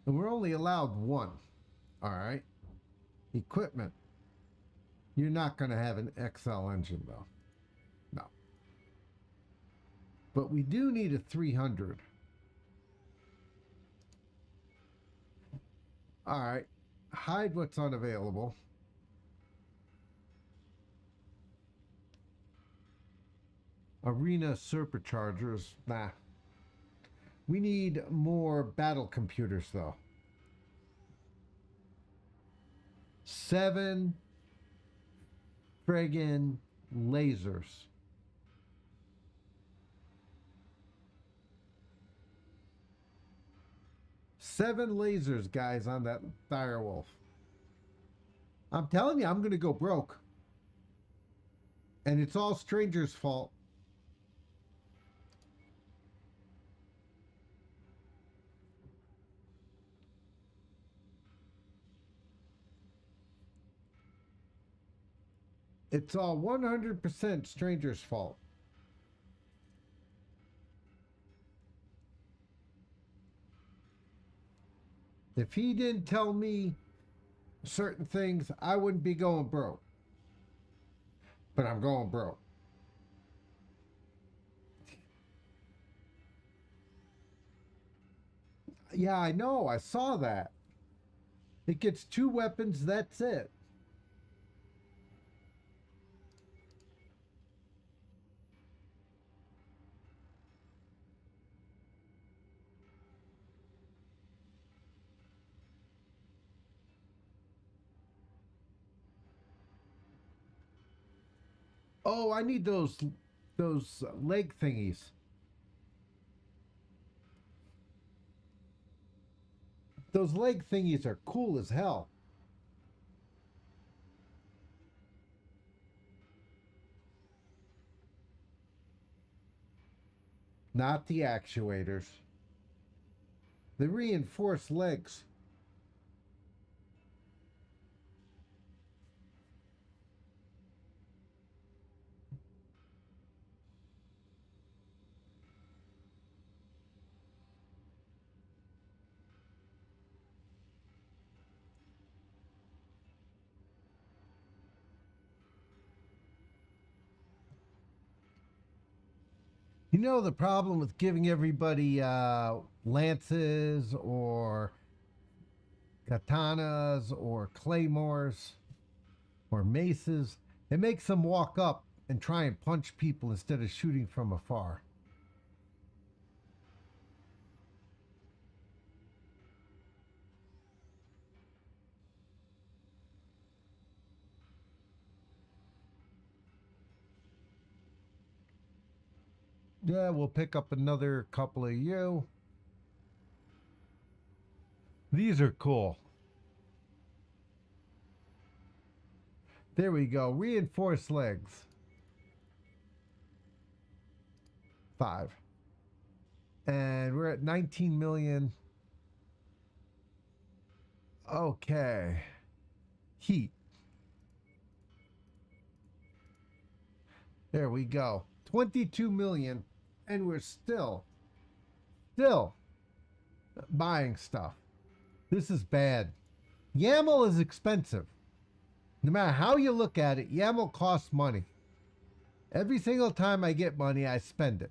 And we're only allowed one. All right. Equipment. You're not going to have an XL engine though. No. But we do need a 300. All right. Hide what's unavailable. Arena superchargers. Nah. We need more battle computers though. 7 friggin' lasers. Seven lasers, guys, on that direwolf. I'm telling you, I'm going to go broke. And it's all Stranger's fault. It's all 100% Stranger's fault. If he didn't tell me certain things, I wouldn't be going broke. But I'm going broke. Yeah, I know. I saw that. It gets 2 weapons. That's it. Oh, I need those leg thingies. Those leg thingies are cool as hell. Not the actuators. The reinforced legs. You know the problem with giving everybody lances or katanas or claymores or maces? It makes them walk up and try and punch people instead of shooting from afar. Yeah, we'll pick up another couple of you. These are cool. There we go. Reinforced legs. 5. And we're at 19 million. Okay. Heat. There we go. 22 million. And we're still buying stuff. This is bad. YAML is expensive. No matter how you look at it, YAML costs money. Every single time I get money, I spend it.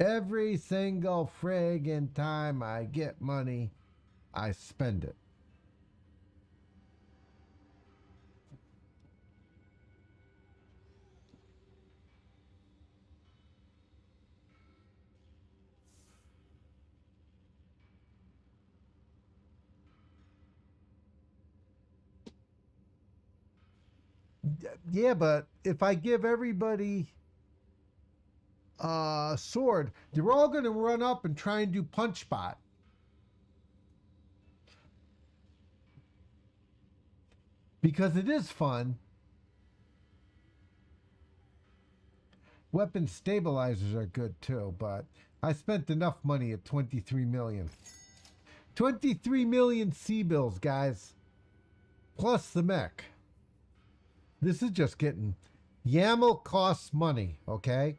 Every single friggin' time I get money, I spend it. Yeah, but if I give everybody a sword, they're all going to run up and try and do punch bot. Because it is fun. Weapon stabilizers are good too, but I spent enough money at 23 million. 23 million C-bills, guys. Plus the mech. This is just getting... YAML costs money, okay?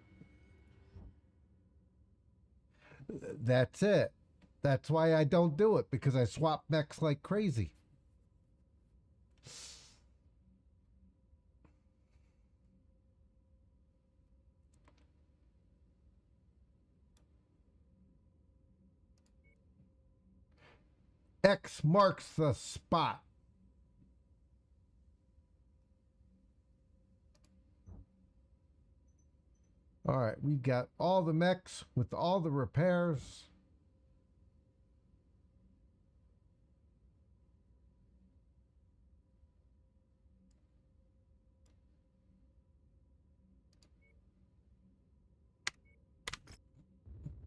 That's it. That's why I don't do it, because I swap mechs like crazy. X marks the spot. All right, we've got all the mechs with all the repairs.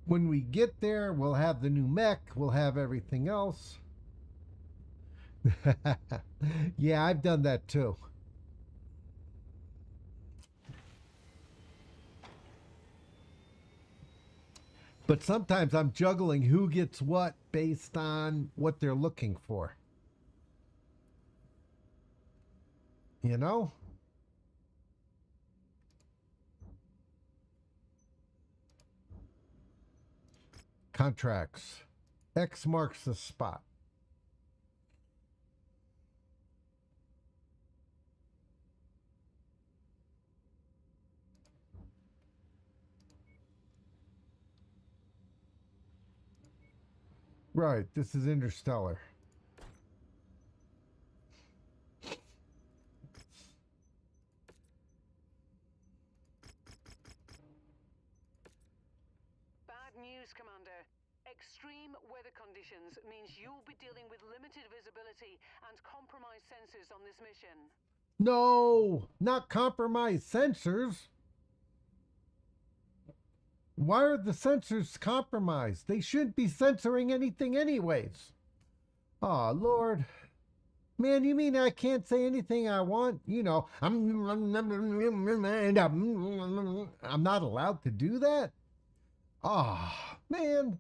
When we get there, we'll have the new mech, we'll have everything else. Yeah, I've done that too. But sometimes I'm juggling who gets what based on what they're looking for. You know? Contracts. X marks the spot. Right, this is interstellar. Bad news, Commander. Extreme weather conditions means you'll be dealing with limited visibility and compromised sensors on this mission. No, not compromised sensors. Why are the sensors compromised? They shouldn't be censoring anything anyways. Oh, Lord. Man, you mean I can't say anything I want? You know, I'm not allowed to do that? Oh, man.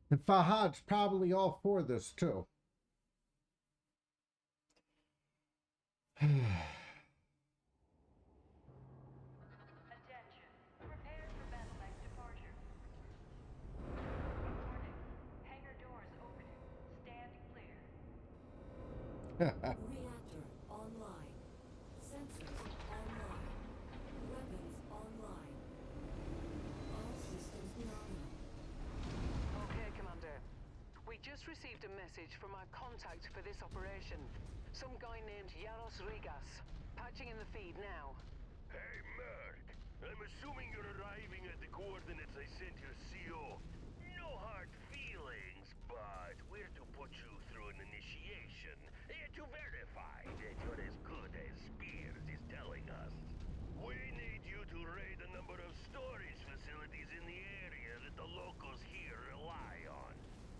And Fahad's probably all for this, too. Attention. Prepare for battle mech departure. Warning. Hangar doors opening. Stand clear. Reactor online. Sensors online. Weapons online. All systems nominal. Okay, Commander. We just received a message from our contact for this operation. Some guy named Yaros Rigas. Patching in the feed now. Hey, Merc. I'm assuming you're arriving at the coordinates I sent your CO. No hard feelings, but we're to put you through an initiation to verify that you're as good as Spears is telling us. We need you to raid a number of storage facilities in the area that the locals here rely on.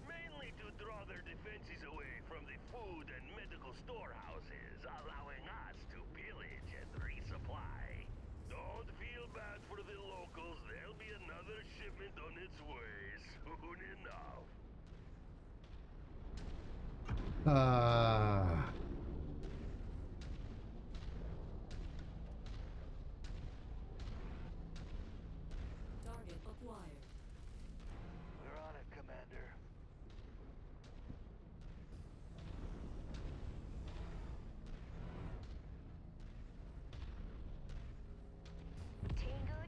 Mainly to draw their defenses away from the food and medical storehouses, allowing us to pillage and resupply. Don't feel bad for the locals. There'll be another shipment on its way soon enough. Target acquired. We're on it, Commander. Tango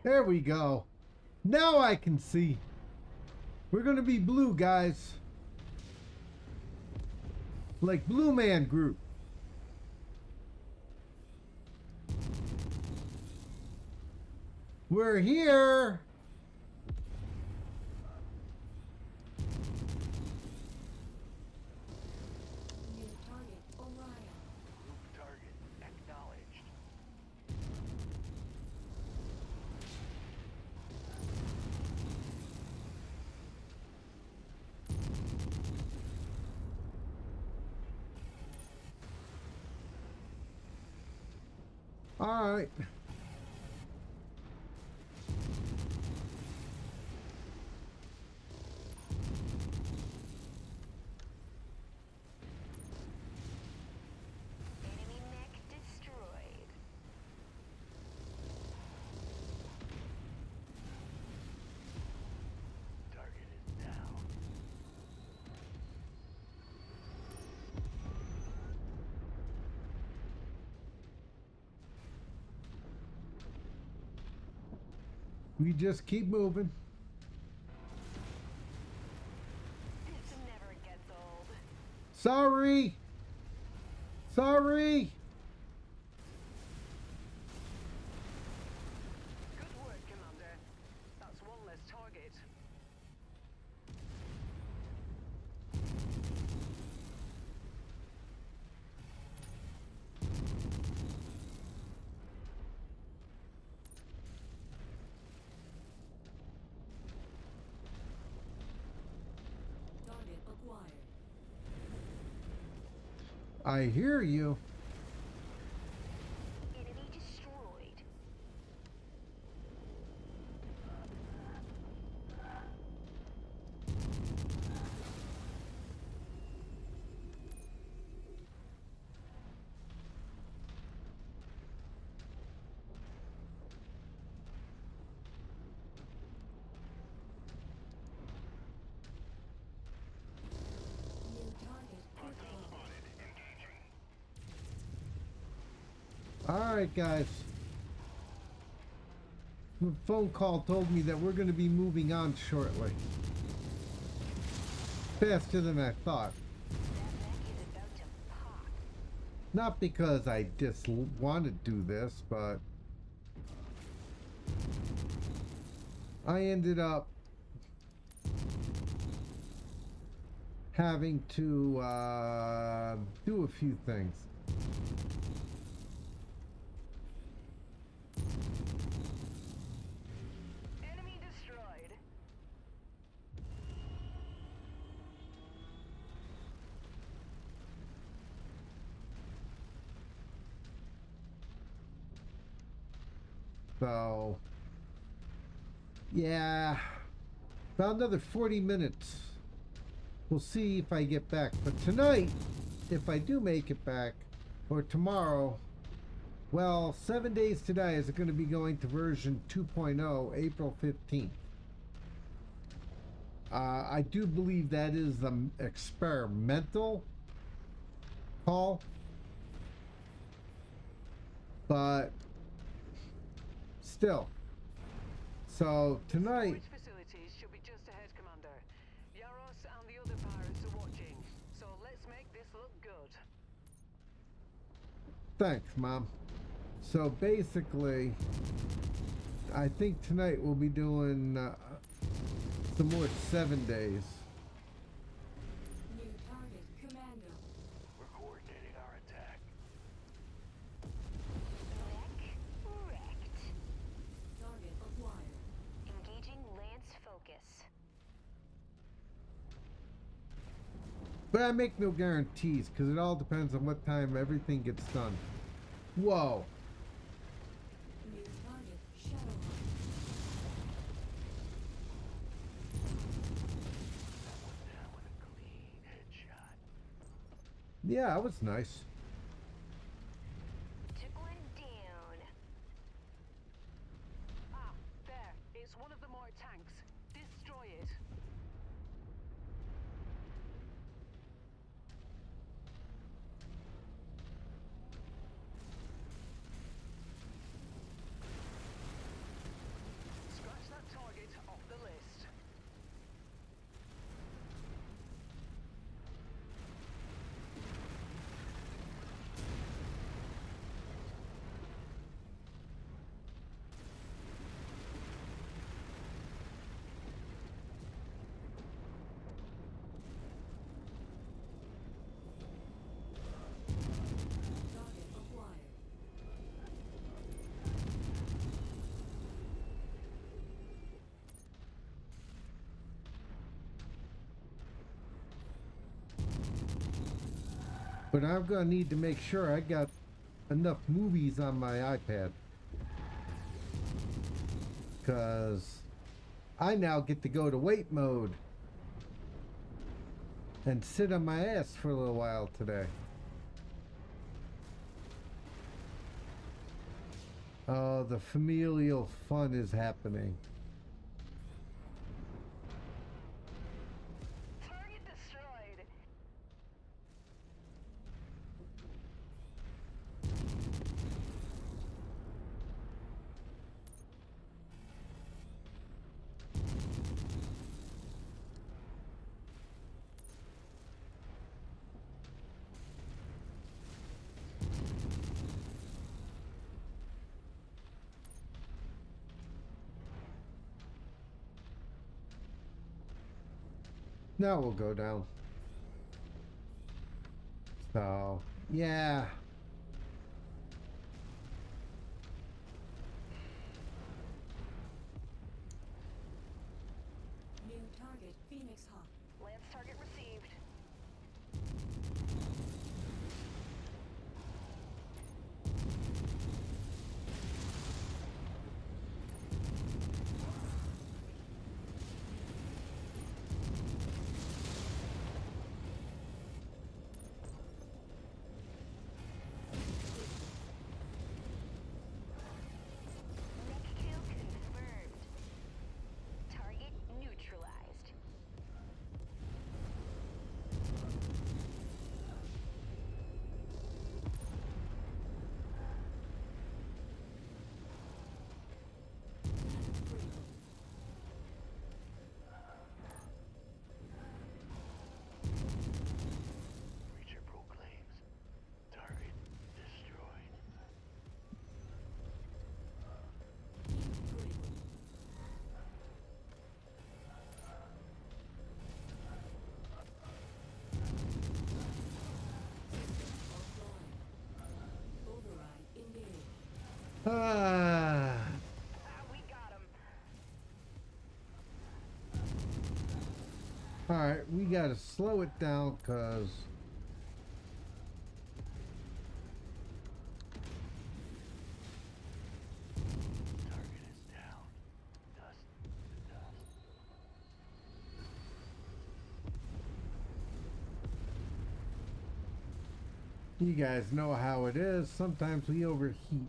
There we go. Now I can see. We're gonna be blue, guys. Like Blue Man Group. We're here. New target Orion. Group target acknowledged. All right. Enemy mech destroyed. Target is down. We just keep moving. This never gets old. Sorry. Sorry. Good work, Commander. That's one less target. Target acquired. I hear you. Enemy destroyed. New target confirmed. All right, guys. The phone call told me that we're going to be moving on shortly. Faster than I thought. That mech is about to pop. Not because I just want to do this, but I ended up having to do a few things. Enemy destroyed. So, yeah, about another 40 minutes. We'll see if I get back. But tonight, if I do make it back, or tomorrow, well, 7 days today is going to be going to version 2.0, April 15th. I do believe that is the experimental call. But still. So tonight, Storage facilities should be just ahead, Commander. Yaros and the other pirates are watching, so let's make this look good. thanks, Mom. So basically, I think tonight we'll be doing some more 7 days. New target Commando. We're coordinating our attack. Mech wrecked. Target acquired. Engaging lance focus. But I make no guarantees because it all depends on what time everything gets done. Whoa. New target Shadowheart. That one down with a clean headshot. Yeah, that was nice. Took one down. Ah, there. It's one of the more tanks. Destroy it. But I'm gonna need to make sure I got enough movies on my iPad. Because I now get to go to wait mode and sit on my ass for a little while today. Oh, the familial fun is happening. Target destroyed. Now we'll go down. So, yeah. New target, Phoenix Hawk. Lance target received. Mech kill confirmed. Target neutralized. Breacher proclaims. Target destroyed. Override engaged. Ah. We got him. Alright, we gotta slow it down because Target is down. Dust to dust. you guys know how it is. Sometimes we overheat.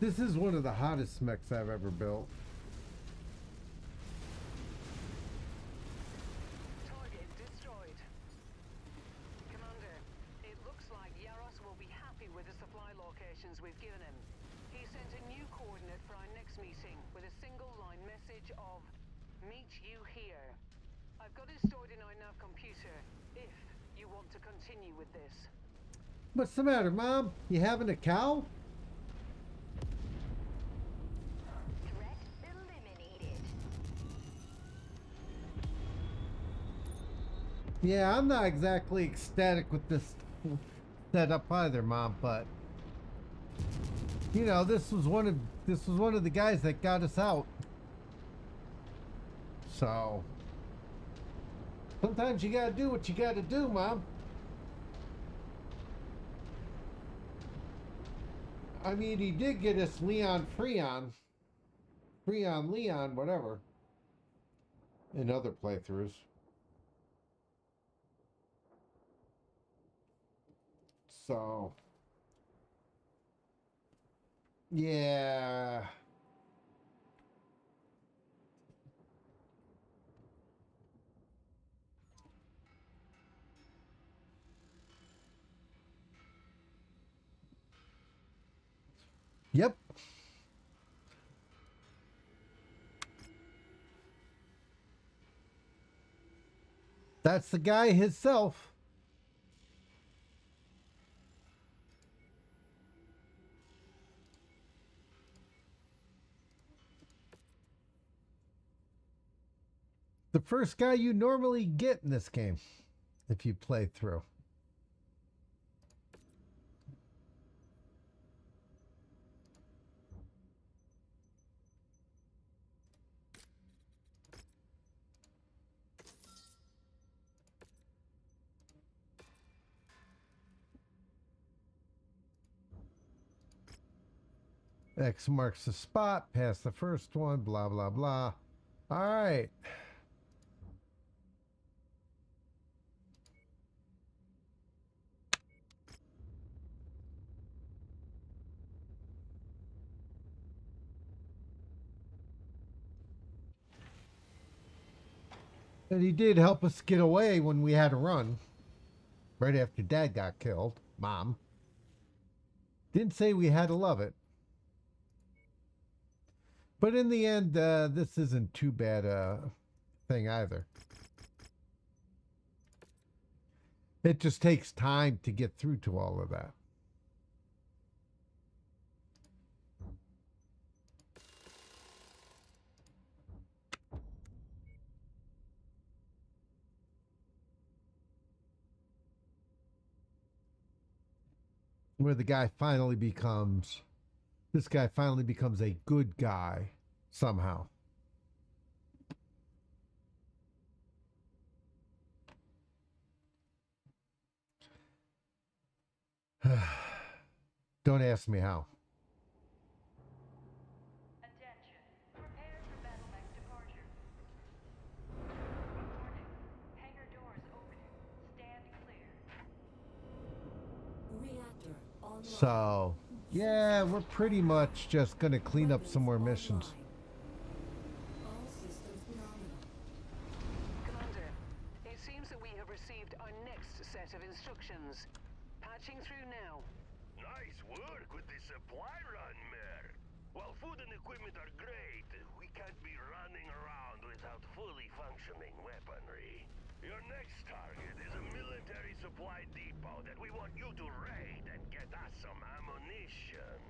This is one of the hottest mechs I've ever built. Target destroyed. Commander, it looks like Yaros will be happy with the supply locations we've given him. He sent a new coordinate for our next meeting with a single line message of "Meet you here." I've got it stored in our nav computer if you want to continue with this. What's the matter, Mom? You having a cow? Threat eliminated. Yeah, I'm not exactly ecstatic with this setup either, Mom, but you know, this was one of the guys that got us out. So sometimes you gotta do what you gotta do, Mom. I mean, he did get us Leon, Leon, whatever, in other playthroughs. So, yeah. Yep. That's the guy himself. The first guy you normally get in this game if you play through. X marks the spot, past the first one, blah, blah, blah. All right. And he did help us get away when we had to run. Right after Dad got killed. Mom. Didn't say we had to love it. But in the end, this isn't too bad a thing either. It just takes time to get through to all of that. Where the guy finally becomes, this guy finally becomes a good guy somehow. Don't ask me how. Attention. Prepare for battle mech departure. Warning. Hangar doors opening. Stand clear. Reactor online. So, yeah, we're pretty much just going to clean up some more missions. All systems nominal. Commander, it seems that we have received our next set of instructions. Patching through now. Nice work with the supply run, Mer. While food and equipment are great, we can't be running around without fully functioning weaponry. Your next target is a military supply depot that we want you to raid and get us some ammunition.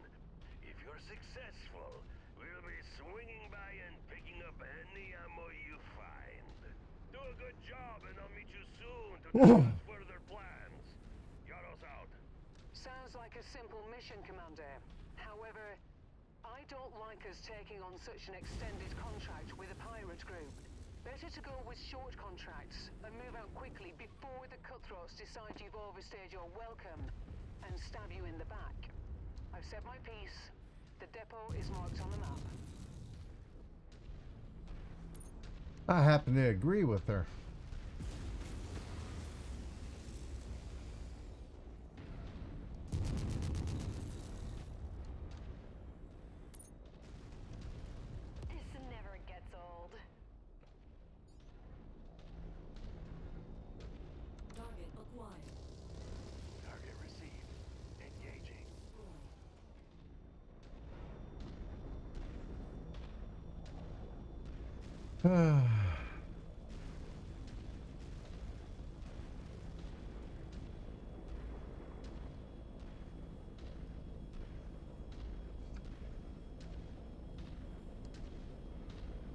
If you're successful, we'll be swinging by and picking up any ammo you find. Do a good job and I'll meet you soon to discuss further plans. Yaros out. Sounds like a simple mission, Commander. However, I don't like us taking on such an extended contract with a pirate group. Better to go with short contracts and move out quickly before the cutthroats decide you've overstayed your welcome and stab you in the back. I've said my piece. The depot is marked on the map. I happen to agree with her. This never gets old. Target acquired. Target received. Engaging.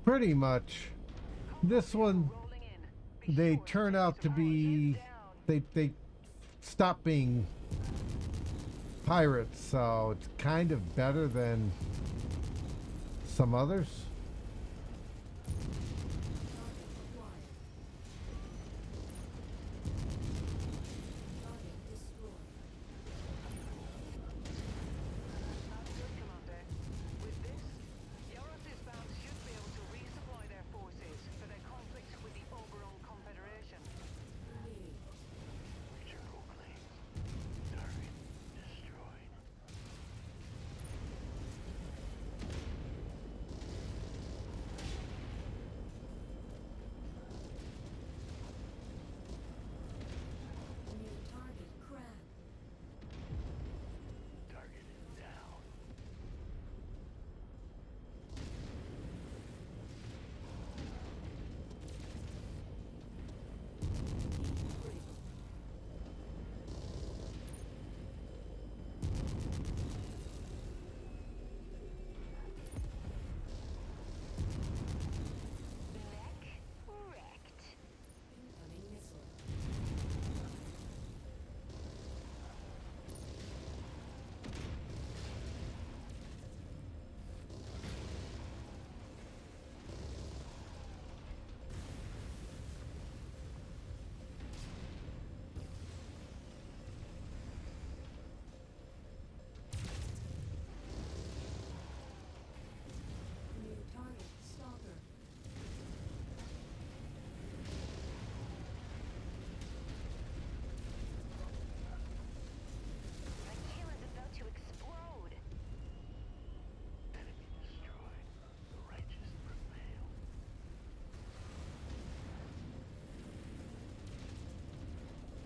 Pretty much. This one, Rolling in. Be they sure turn to out take to the be, pirate they stop being pirates, so it's kind of better than some others. Target destroyed. Good, Commander. With this, Yaros' bands should be able to resupply their forces for their conflict with the Oberon Confederation. Journal claims. Target destroyed.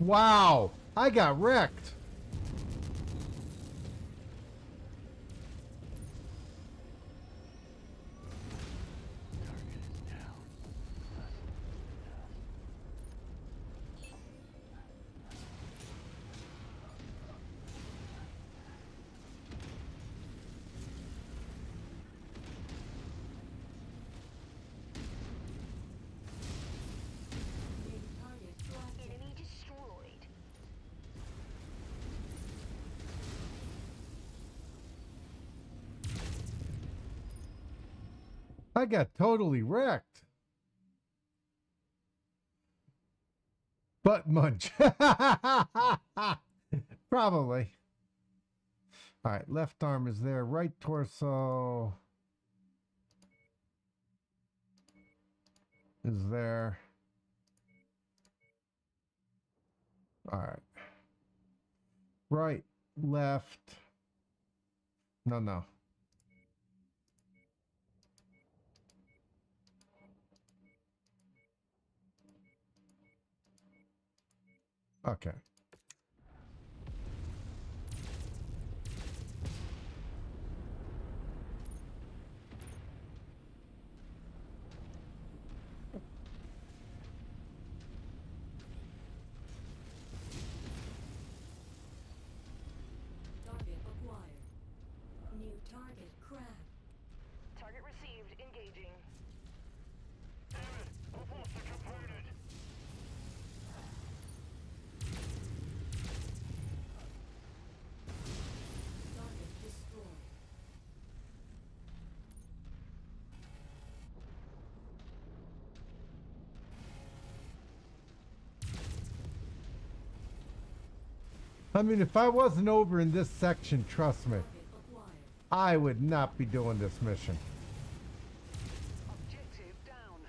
Wow, I got wrecked. New target selected. Enemy destroyed. I got totally wrecked. Butt munch. Probably. All right, left arm is there. Right torso is there. All right. Right, left. No. Okay. Target acquired. New target crab. Target received. Engaging. Target destroyed. I mean, if I wasn't over in this section, trust me, Target acquired. I would not be doing this mission. Objective down.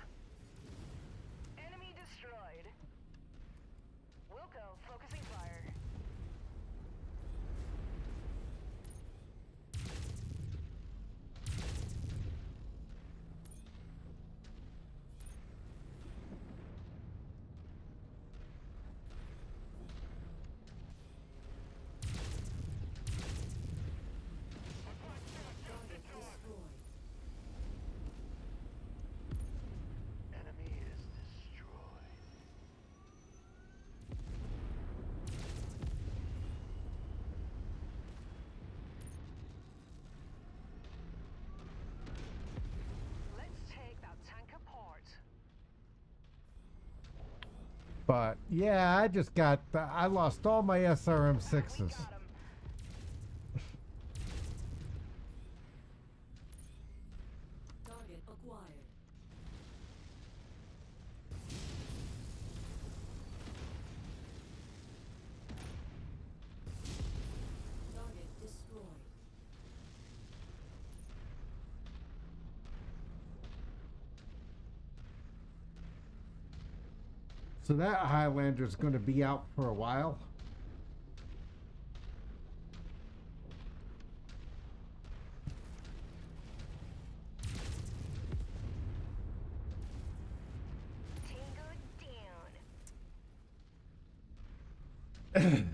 Enemy destroyed. Wilco focusing fire. Target destroyed. Enemy is destroyed. Let's take that tank apart. But yeah, I just got, I lost all my SRM We 6s. got him. Target acquired. Target destroyed. So that Highlander's going to be out for a while. Tango down.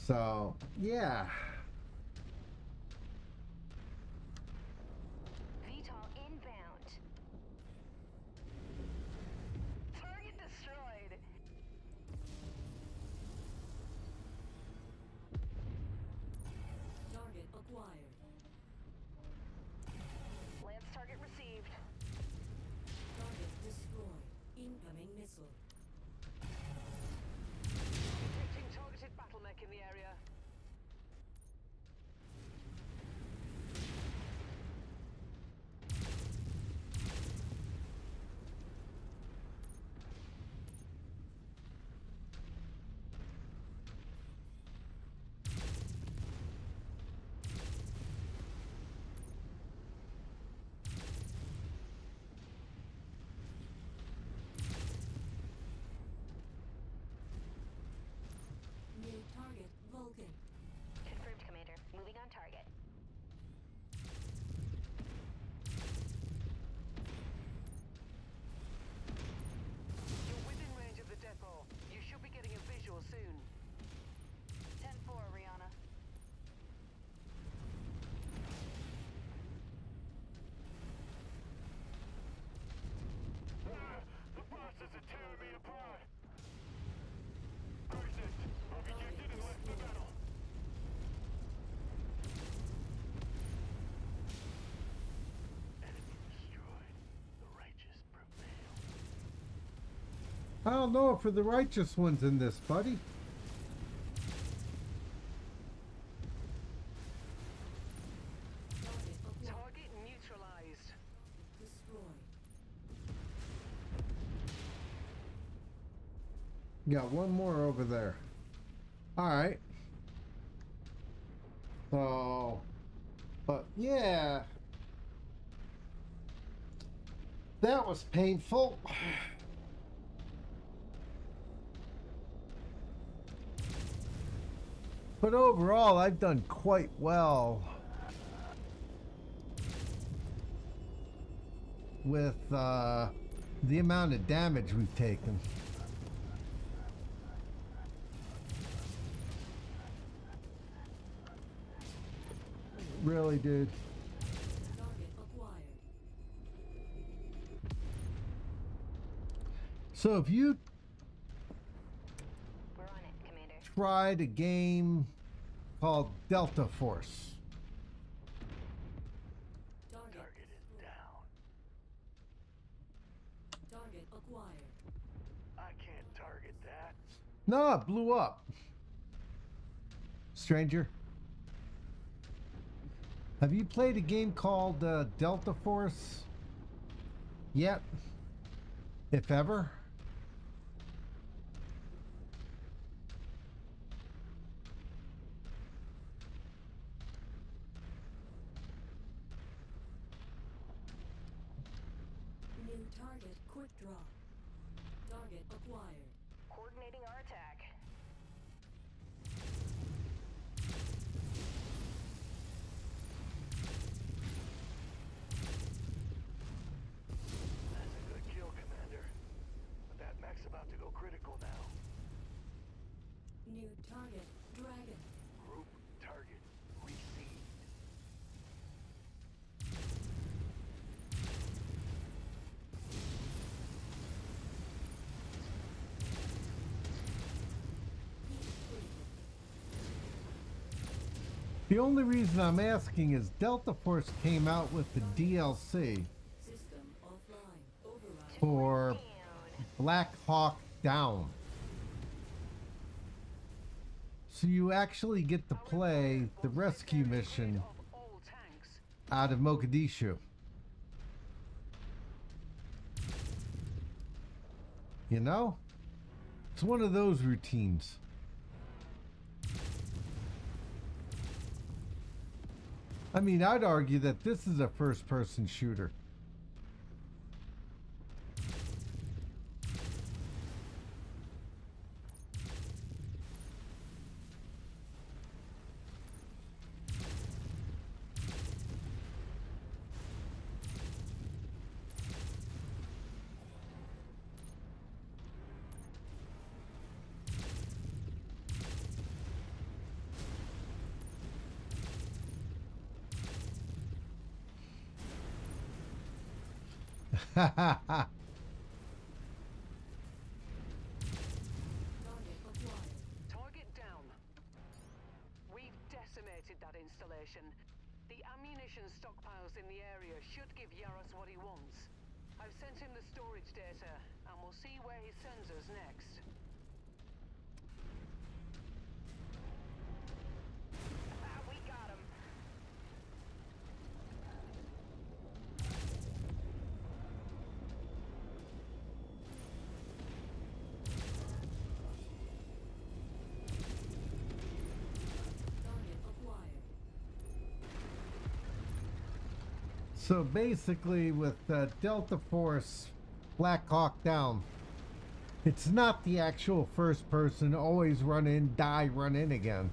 So, yeah. VTOL inbound. Target destroyed. Target acquired. Lance target received. Target destroyed. Incoming missile. Detecting targeted battle mech in the area. I don't know if we're the righteous ones in this, buddy. Target neutralized. Destroyed. Got one more over there. All right. So, but yeah, that was painful. But overall, I've done quite well with the amount of damage we've taken. Really, dude. Target acquired. So if you We're on it, Commander. tried a game called Delta Force, Target Is down. Target acquired. I can't target that. no, it blew up. Stranger, have you played a game called Delta Force yet? If ever? New target quick draw. Target acquired. Coordinating our attack. That's a good kill, Commander. But that mech's about to go critical now. New target dragon. Group target received. The only reason I'm asking is Delta Force came out with the DLC System offline. Override. for Black Hawk Down. So you actually get to play the rescue mission Of all tanks. out of Mogadishu. You know? It's one of those routines. I mean, I'd argue that this is a first-person shooter. Target acquired. Target down. We've decimated that installation. The ammunition stockpiles in the area should give Yaros what he wants. I've sent him the storage data, and we'll see where he sends us next. We got him. Target acquired. So basically, with Delta Force Black Hawk Down, it's not the actual first person, always run in, die, run in again.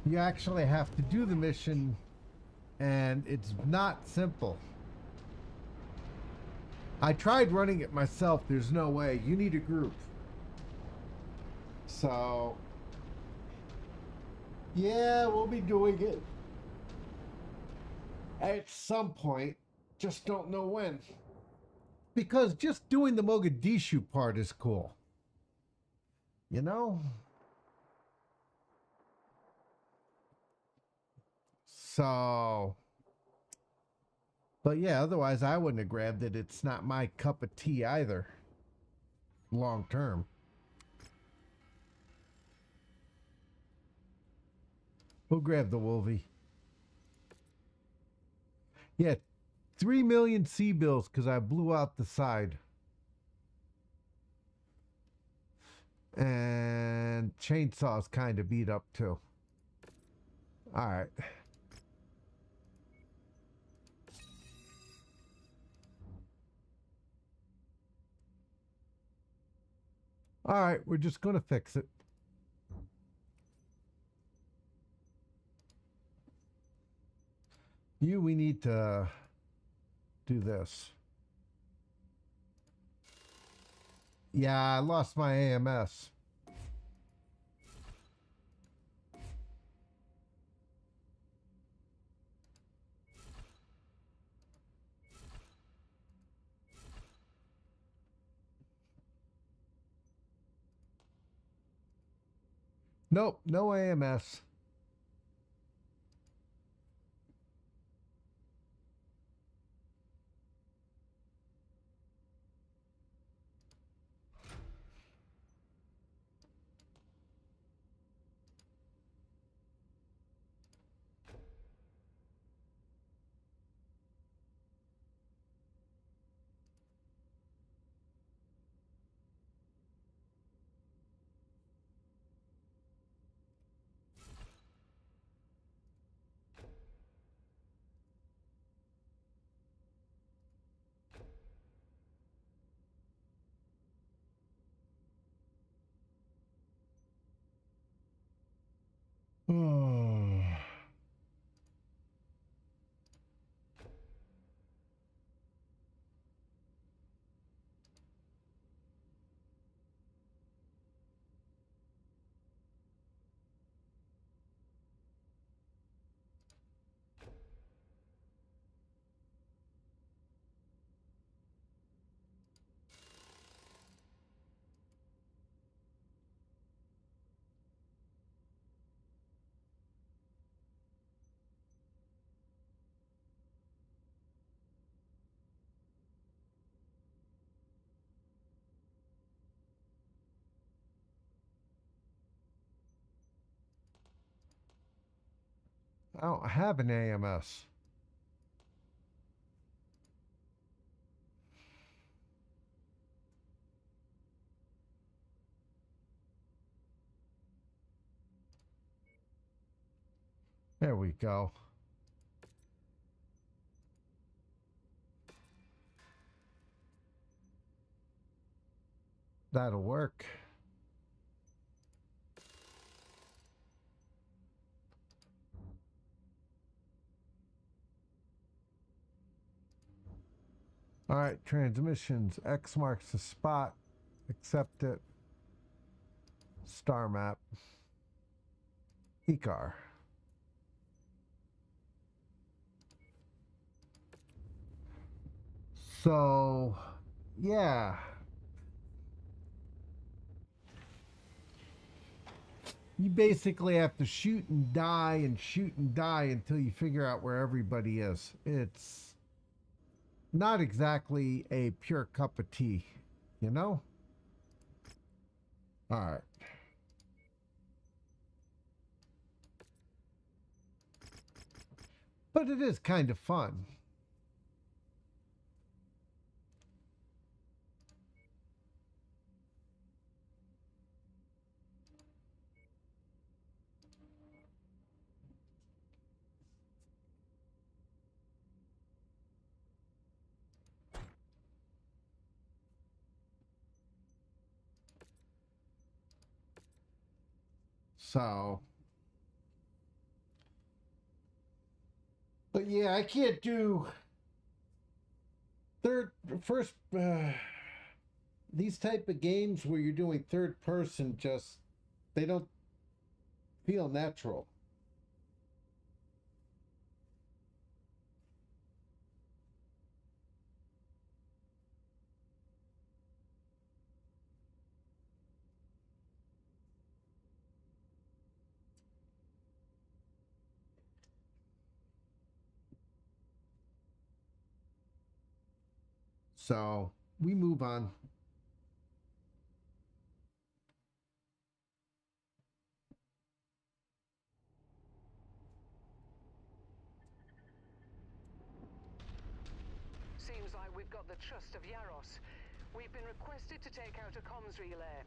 You actually have to do the mission, and it's not simple. I tried running it myself, there's no way. You need a group. So, yeah, we'll be doing it at some point, just don't know when. Because just doing the Mogadishu part is cool. You know? So, but yeah, otherwise I wouldn't have grabbed it. It's not my cup of tea either. long term. We'll grab the Wolvie. Yeah, 3 million sea bills because I blew out the side. And chainsaw's kind of beat up too. All right. All right, we're just going to fix it. We need to do this. Yeah, I lost my AMS. Nope, no AMS. Oh. I don't have an AMS. There we go. That'll work. All right, transmissions. X marks the spot. Accept it. Star map. Ecar. So, yeah. You basically have to shoot and die until you figure out where everybody is. It's not exactly a pure cup of tea, you know? All right. But it is kind of fun. So, but yeah, I can't do first, these type of games where you're doing third person, just, they don't feel natural. So we move on. seems like we've got the trust of Yaros. We've been requested to take out a comms relay.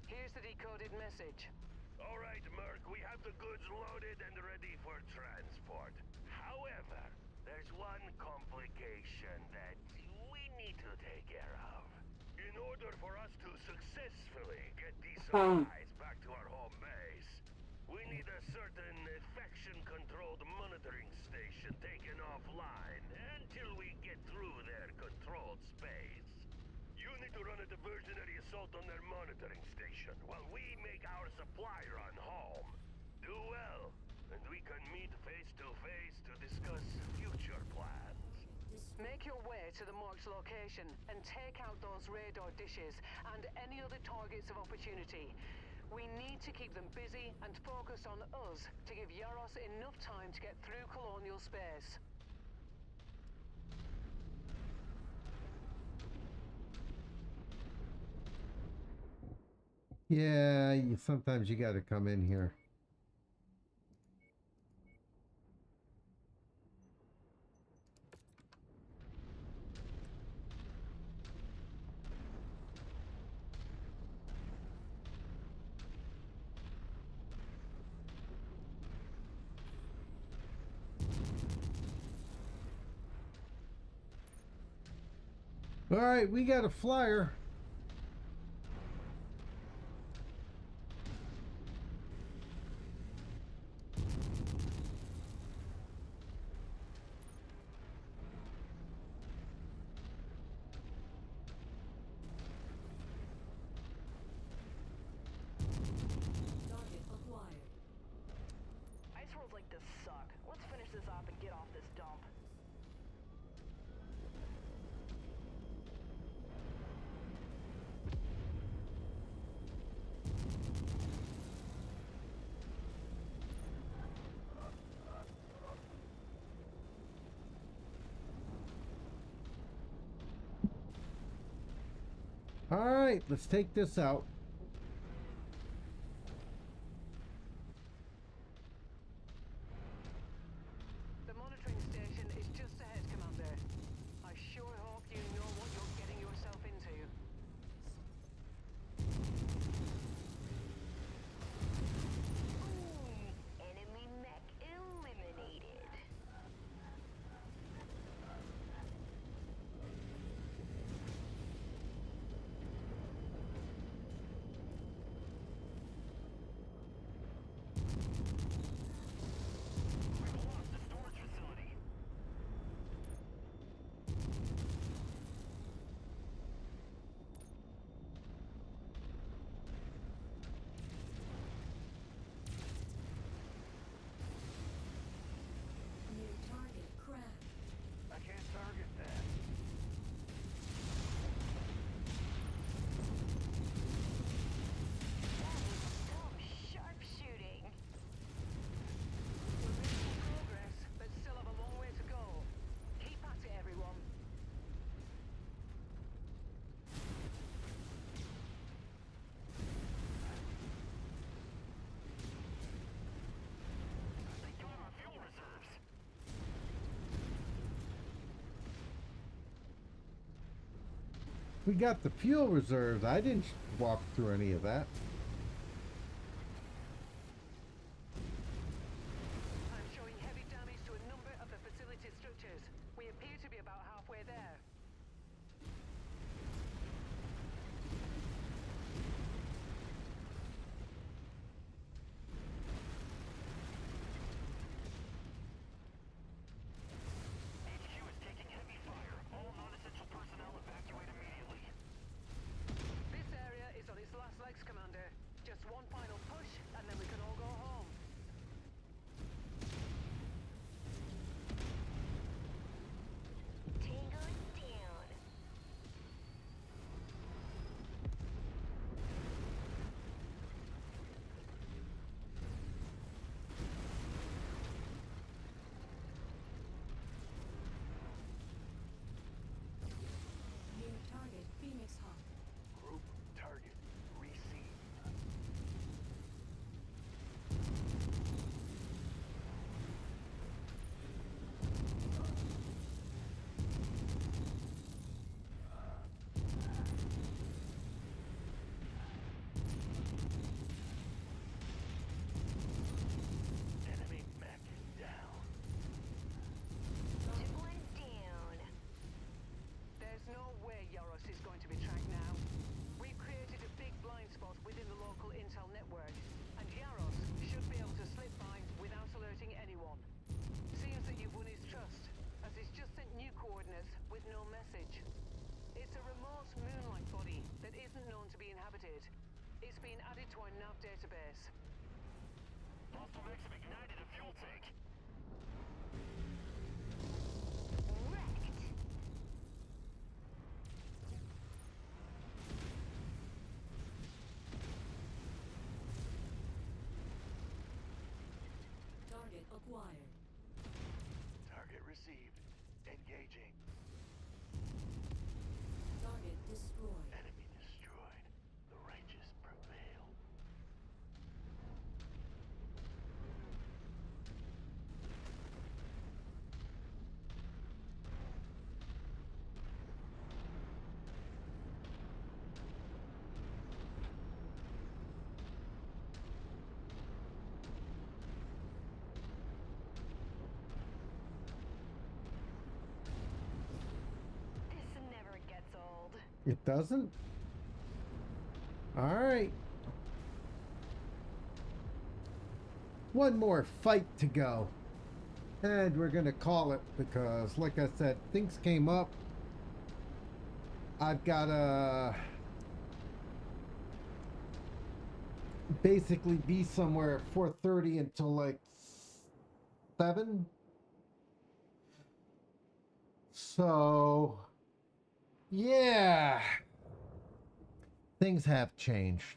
Here's the decoded message. All right, Merc, we have the goods loaded and ready for transport. However, there's one complication that we need to take care of. In order for us to successfully get these supplies back to our home base, we need a certain faction-controlled monitoring station taken offline until we get through their controlled space. You need to run a diversionary assault on their monitoring station while we make our supply run home. Do well, and we can meet face to face to discuss future plans. Make your way to the marked location and take out those radar dishes and any other targets of opportunity. We need to keep them busy and focused on us to give Yaros enough time to get through colonial space. Yeah, sometimes you got to come in here. All right, we got a flyer. Target acquired. Ice worlds like this suck. Let's finish this up and get off this dump. All right, let's take this out. The monitoring station is just ahead, Commander. I sure hope you know what you're getting yourself into. Boom! Enemy mech eliminated. We've lost the storage facility. New target cracked. I can't target that. That was some sharpshooting. We're making progress, but still have a long way to go. Keep at it, everyone. They don't have our fuel reserves. We got the fuel reserves. I didn't walk through any of that. I'm showing heavy damage to a number of the facility structures. We appear to be about halfway there. HQ is taking heavy fire. All non-essential personnel evacuate immediately. This area is on its last legs, Commander. Just one final push, and then we can all go home. Tango down. New target Phoenix Hawk. Group target received. nav database. Hostile mechs have ignited a fuel tank. Wrecked. Target acquired. Target received. Engaging. Target destroyed. Enemy destroyed. The righteous prevail. This never gets old. It doesn't? All right. One more fight to go. And we're going to call it because, like I said, things came up. I've got to basically be somewhere at 4:30 until like 7. So, yeah. Things have changed.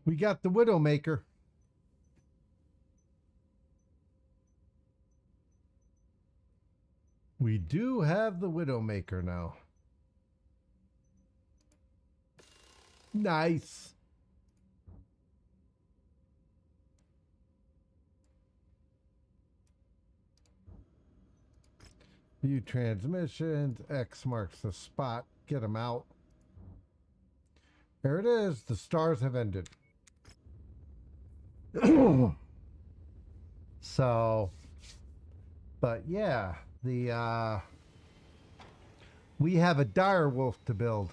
We got the Widowmaker. We do have the Widowmaker now. Nice. View transmissions. X marks the spot. Get them out. There it is. The stars have ended. So, but yeah, we have a dire wolf to build.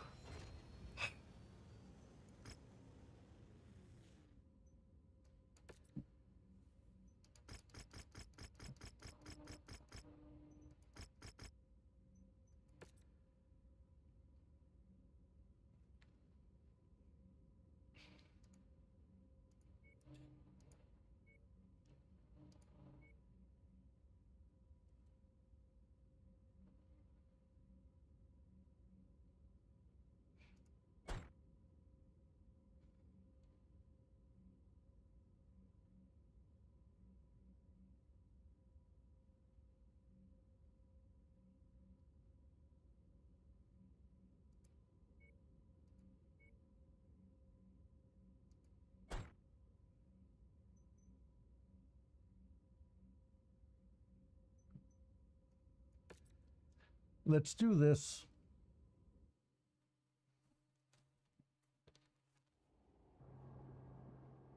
Let's do this.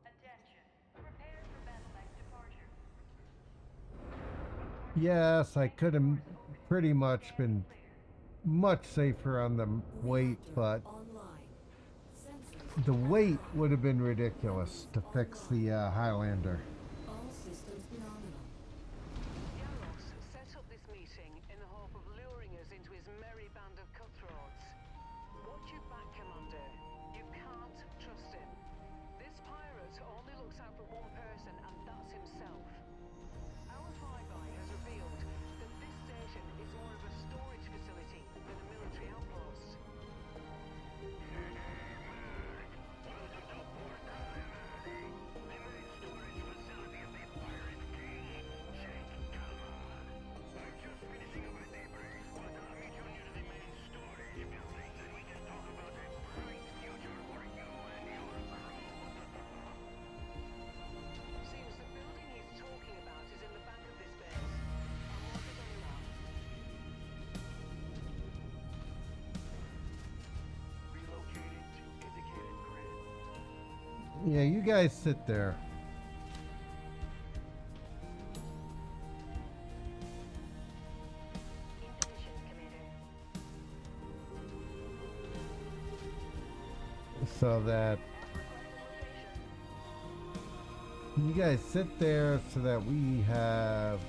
Attention. Prepare for battle departure. Yes, I could have pretty much been much safer on the weight, but Online. Sensors the weight would have been ridiculous to fix the Highlander. all systems nominal. Yaros set up this meeting in the hope of luring us into his merry band of cutthroats. Watch your back, Commander. You can't trust him. This pirate only looks out for one person, and that's himself. Our flyby has revealed that this station is more of a storage facility than a military outpost. Welcome to Port Island. The main storage facility of the Pirate King. Yeah, you guys sit there. In position, Commander. So that you guys sit there so that we have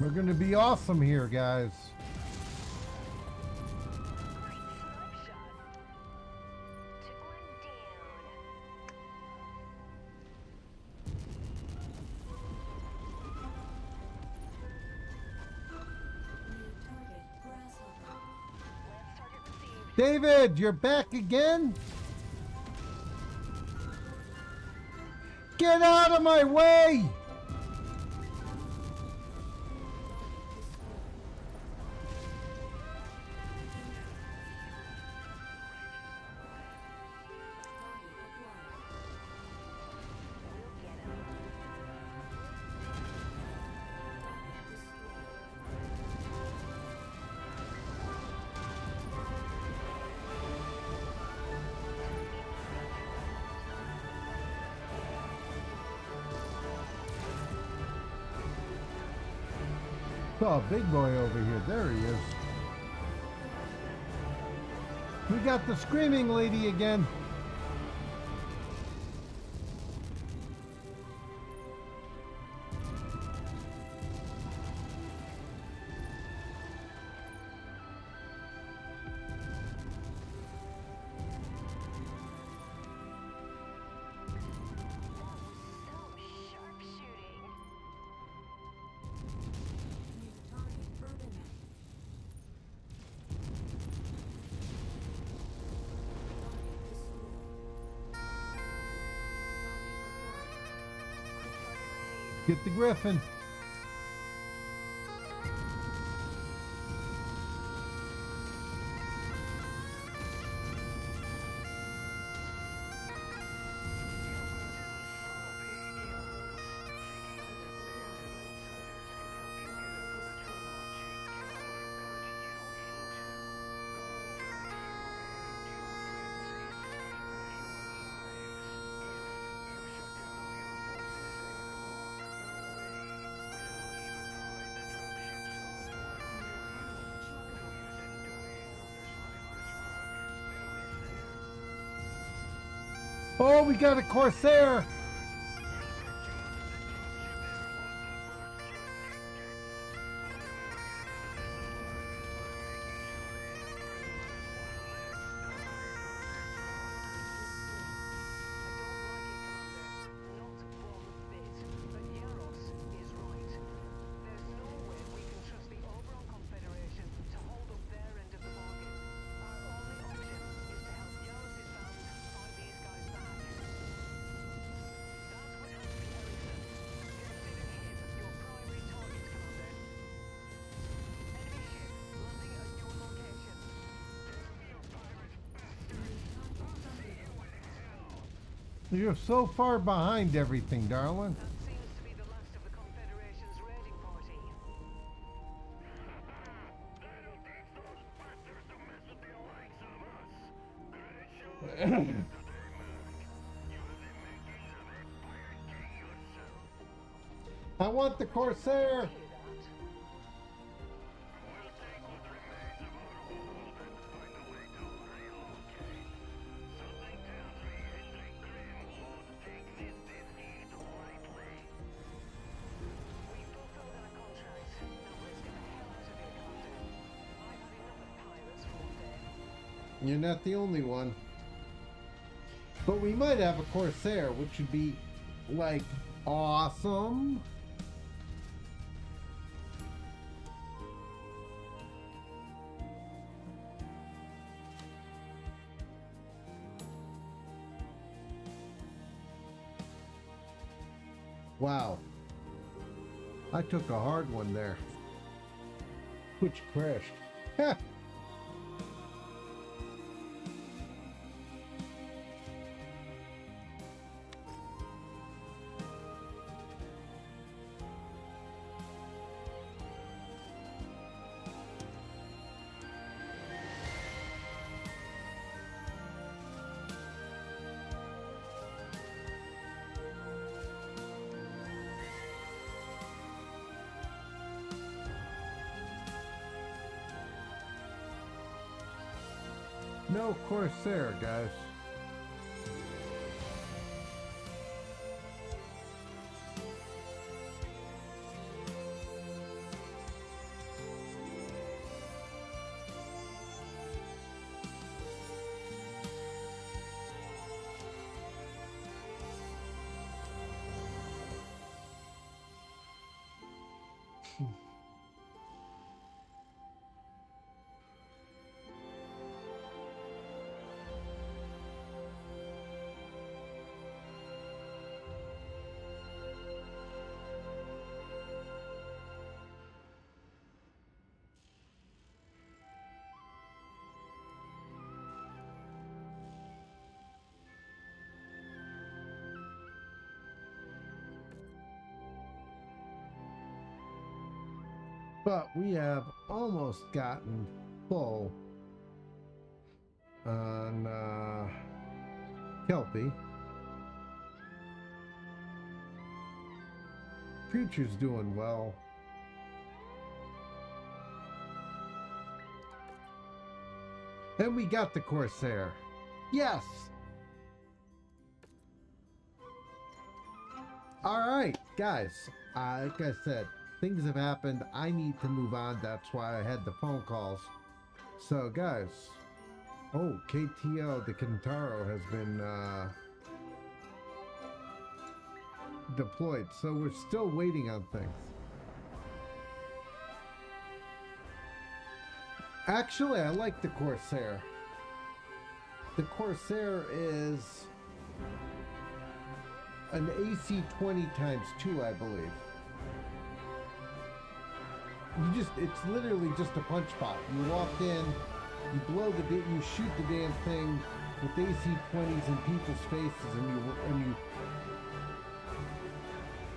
we're gonna be awesome here, guys. Great snipe shot. Took one down. New target, Grasshopper. Lance target received. David, you're back again? Get out of my way! Oh, big boy over here. There he is. We got the screaming lady again. So sharpshooting. New target, Urban. Get the griffin. Oh, we got a Corsair. You're so far behind everything, darling. That seems to be the last of the Confederation's raiding party. I don't teach those bastards to mess with the likes of us. Great show today, Merc. You have the makings of a pirate king yourself. I want the Corsair. Hear that? We'll take what remains of our hold and find a way to relocate. Something tells me Hendrik Grimm won't take this defeat lightly. We fulfilled our contract. Now let's get the hell out of here, Commander. I've had enough of pirates for one day. You're not the only one. But we might have a Corsair, which would be, like, awesome. Wow. I took a hard one there. Which crashed. Ha! No Corsair, guys. But we have almost gotten full on Kelpie. Future's doing well. And we got the Corsair. Yes! Alright, guys. Like I said, things have happened. I need to move on. That's why I had the phone calls. So, guys. Oh, KTL, the Kentaro has been deployed. So we're still waiting on things. Actually, I like the Corsair. The Corsair is an AC-20 ×2, I believe. It's literally just a punch pot. You walk in, you blow you shoot the damn thing with AC-20s in people's faces, and you,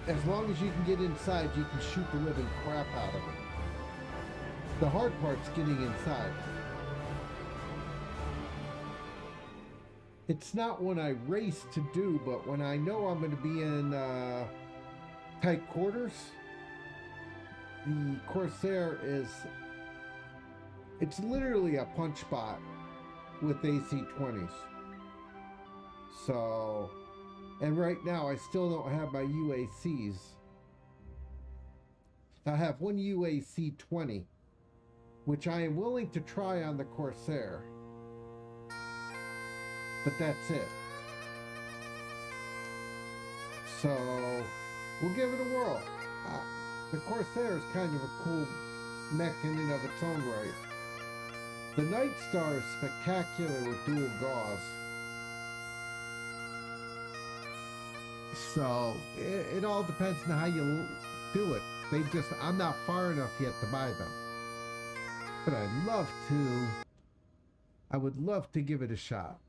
as long as you can get inside, you can shoot the living crap out of it. The hard part's getting inside. It's not when I race to do, but when I know I'm going to be in tight quarters, the Corsair it's literally a punch bot with AC-20s. So, and right now I still don't have my UACs. I have one UAC-20, which I am willing to try on the Corsair. But that's it. So, we'll give it a whirl. The Corsair is kind of a cool mech in and of its own right. The Night Star is spectacular with dual gauze. So, it all depends on how you do it. I'm not far enough yet to buy them. But I would love to give it a shot.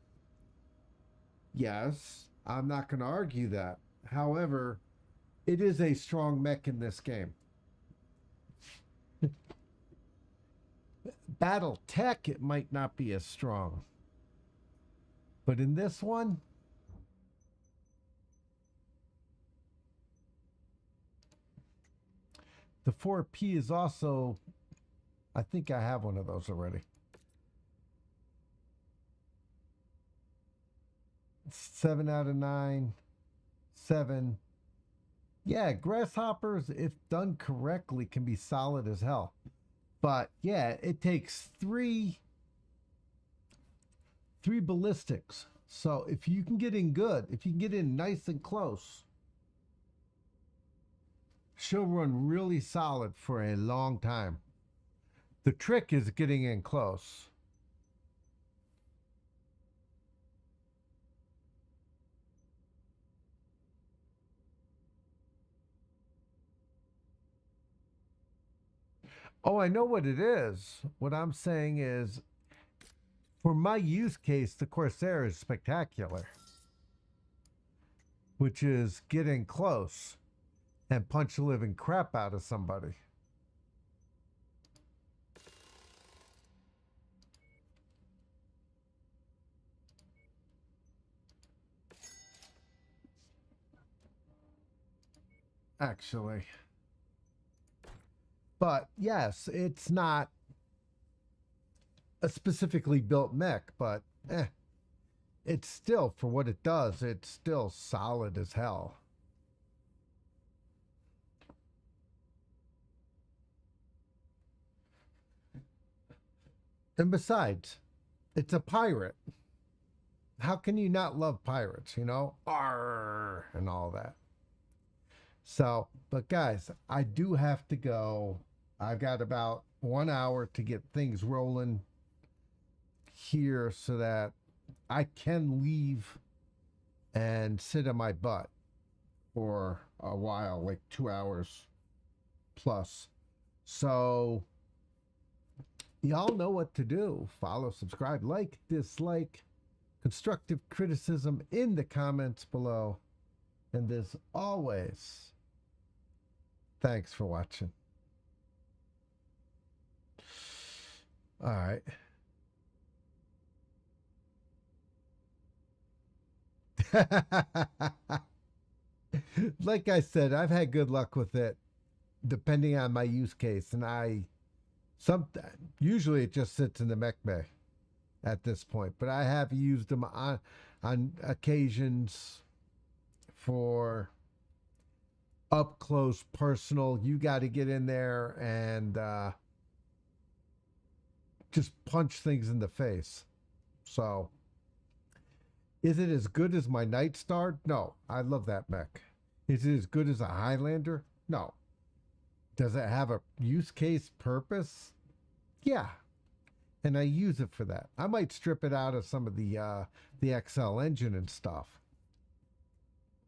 Yes, I'm not going to argue that. However, it is a strong mech in this game. Battle tech, it might not be as strong. But in this one, the 4P is also, I think I have one of those already. 7 out of 9, 7. Yeah, grasshoppers, if done correctly, can be solid as hell. But yeah, it takes three ballistics. So if you can get in good, if you can get in nice and close, she'll run really solid for a long time. The trick is getting in close. Oh, I know what it is. What I'm saying is, for my use case, the Corsair is spectacular. Which is getting close and punch the living crap out of somebody. Actually. But yes, it's not a specifically built mech, but it's still, for what it does, it's still solid as hell. And besides, it's a pirate. How can you not love pirates, you know? Arr, and all that. So, but guys, I do have to go. I've got about 1 hour to get things rolling here so that I can leave and sit on my butt for a while, like 2 hours plus. So y'all know what to do. Follow, subscribe, like, dislike, constructive criticism in the comments below. And as always, thanks for watching. All right. Like I said, I've had good luck with it depending on my use case, and usually it just sits in the mech bay at this point, but I have used them on occasions for up close personal. You got to get in there and just punch things in the face. So is it as good as my Night Star? No, I love that mech. Is it as good as a Highlander? No. Does it have a use case purpose? Yeah. And I use it for that. I might strip it out of some of the XL engine and stuff.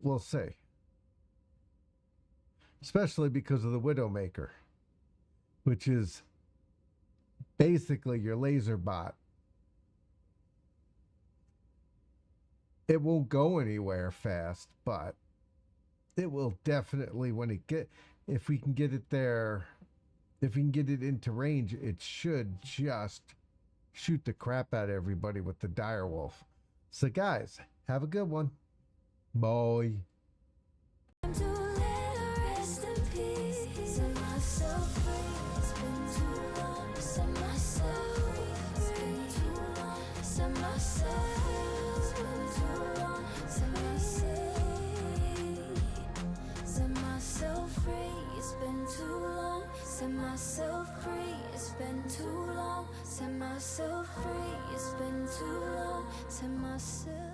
We'll see. Especially because of the Widowmaker, which is basically your laser bot. It won't go anywhere fast, but it will definitely, if we can get it there, if we can get it into range, it should just shoot the crap out of everybody with the direwolf. So guys, have a good one. Bye. To let her rest in peace. Set myself free. It's been too long. Set myself free. Too long. Set myself free. Set myself free. It's been too long. Set myself free. It's been too long. Set myself free. It's been too long. Set myself.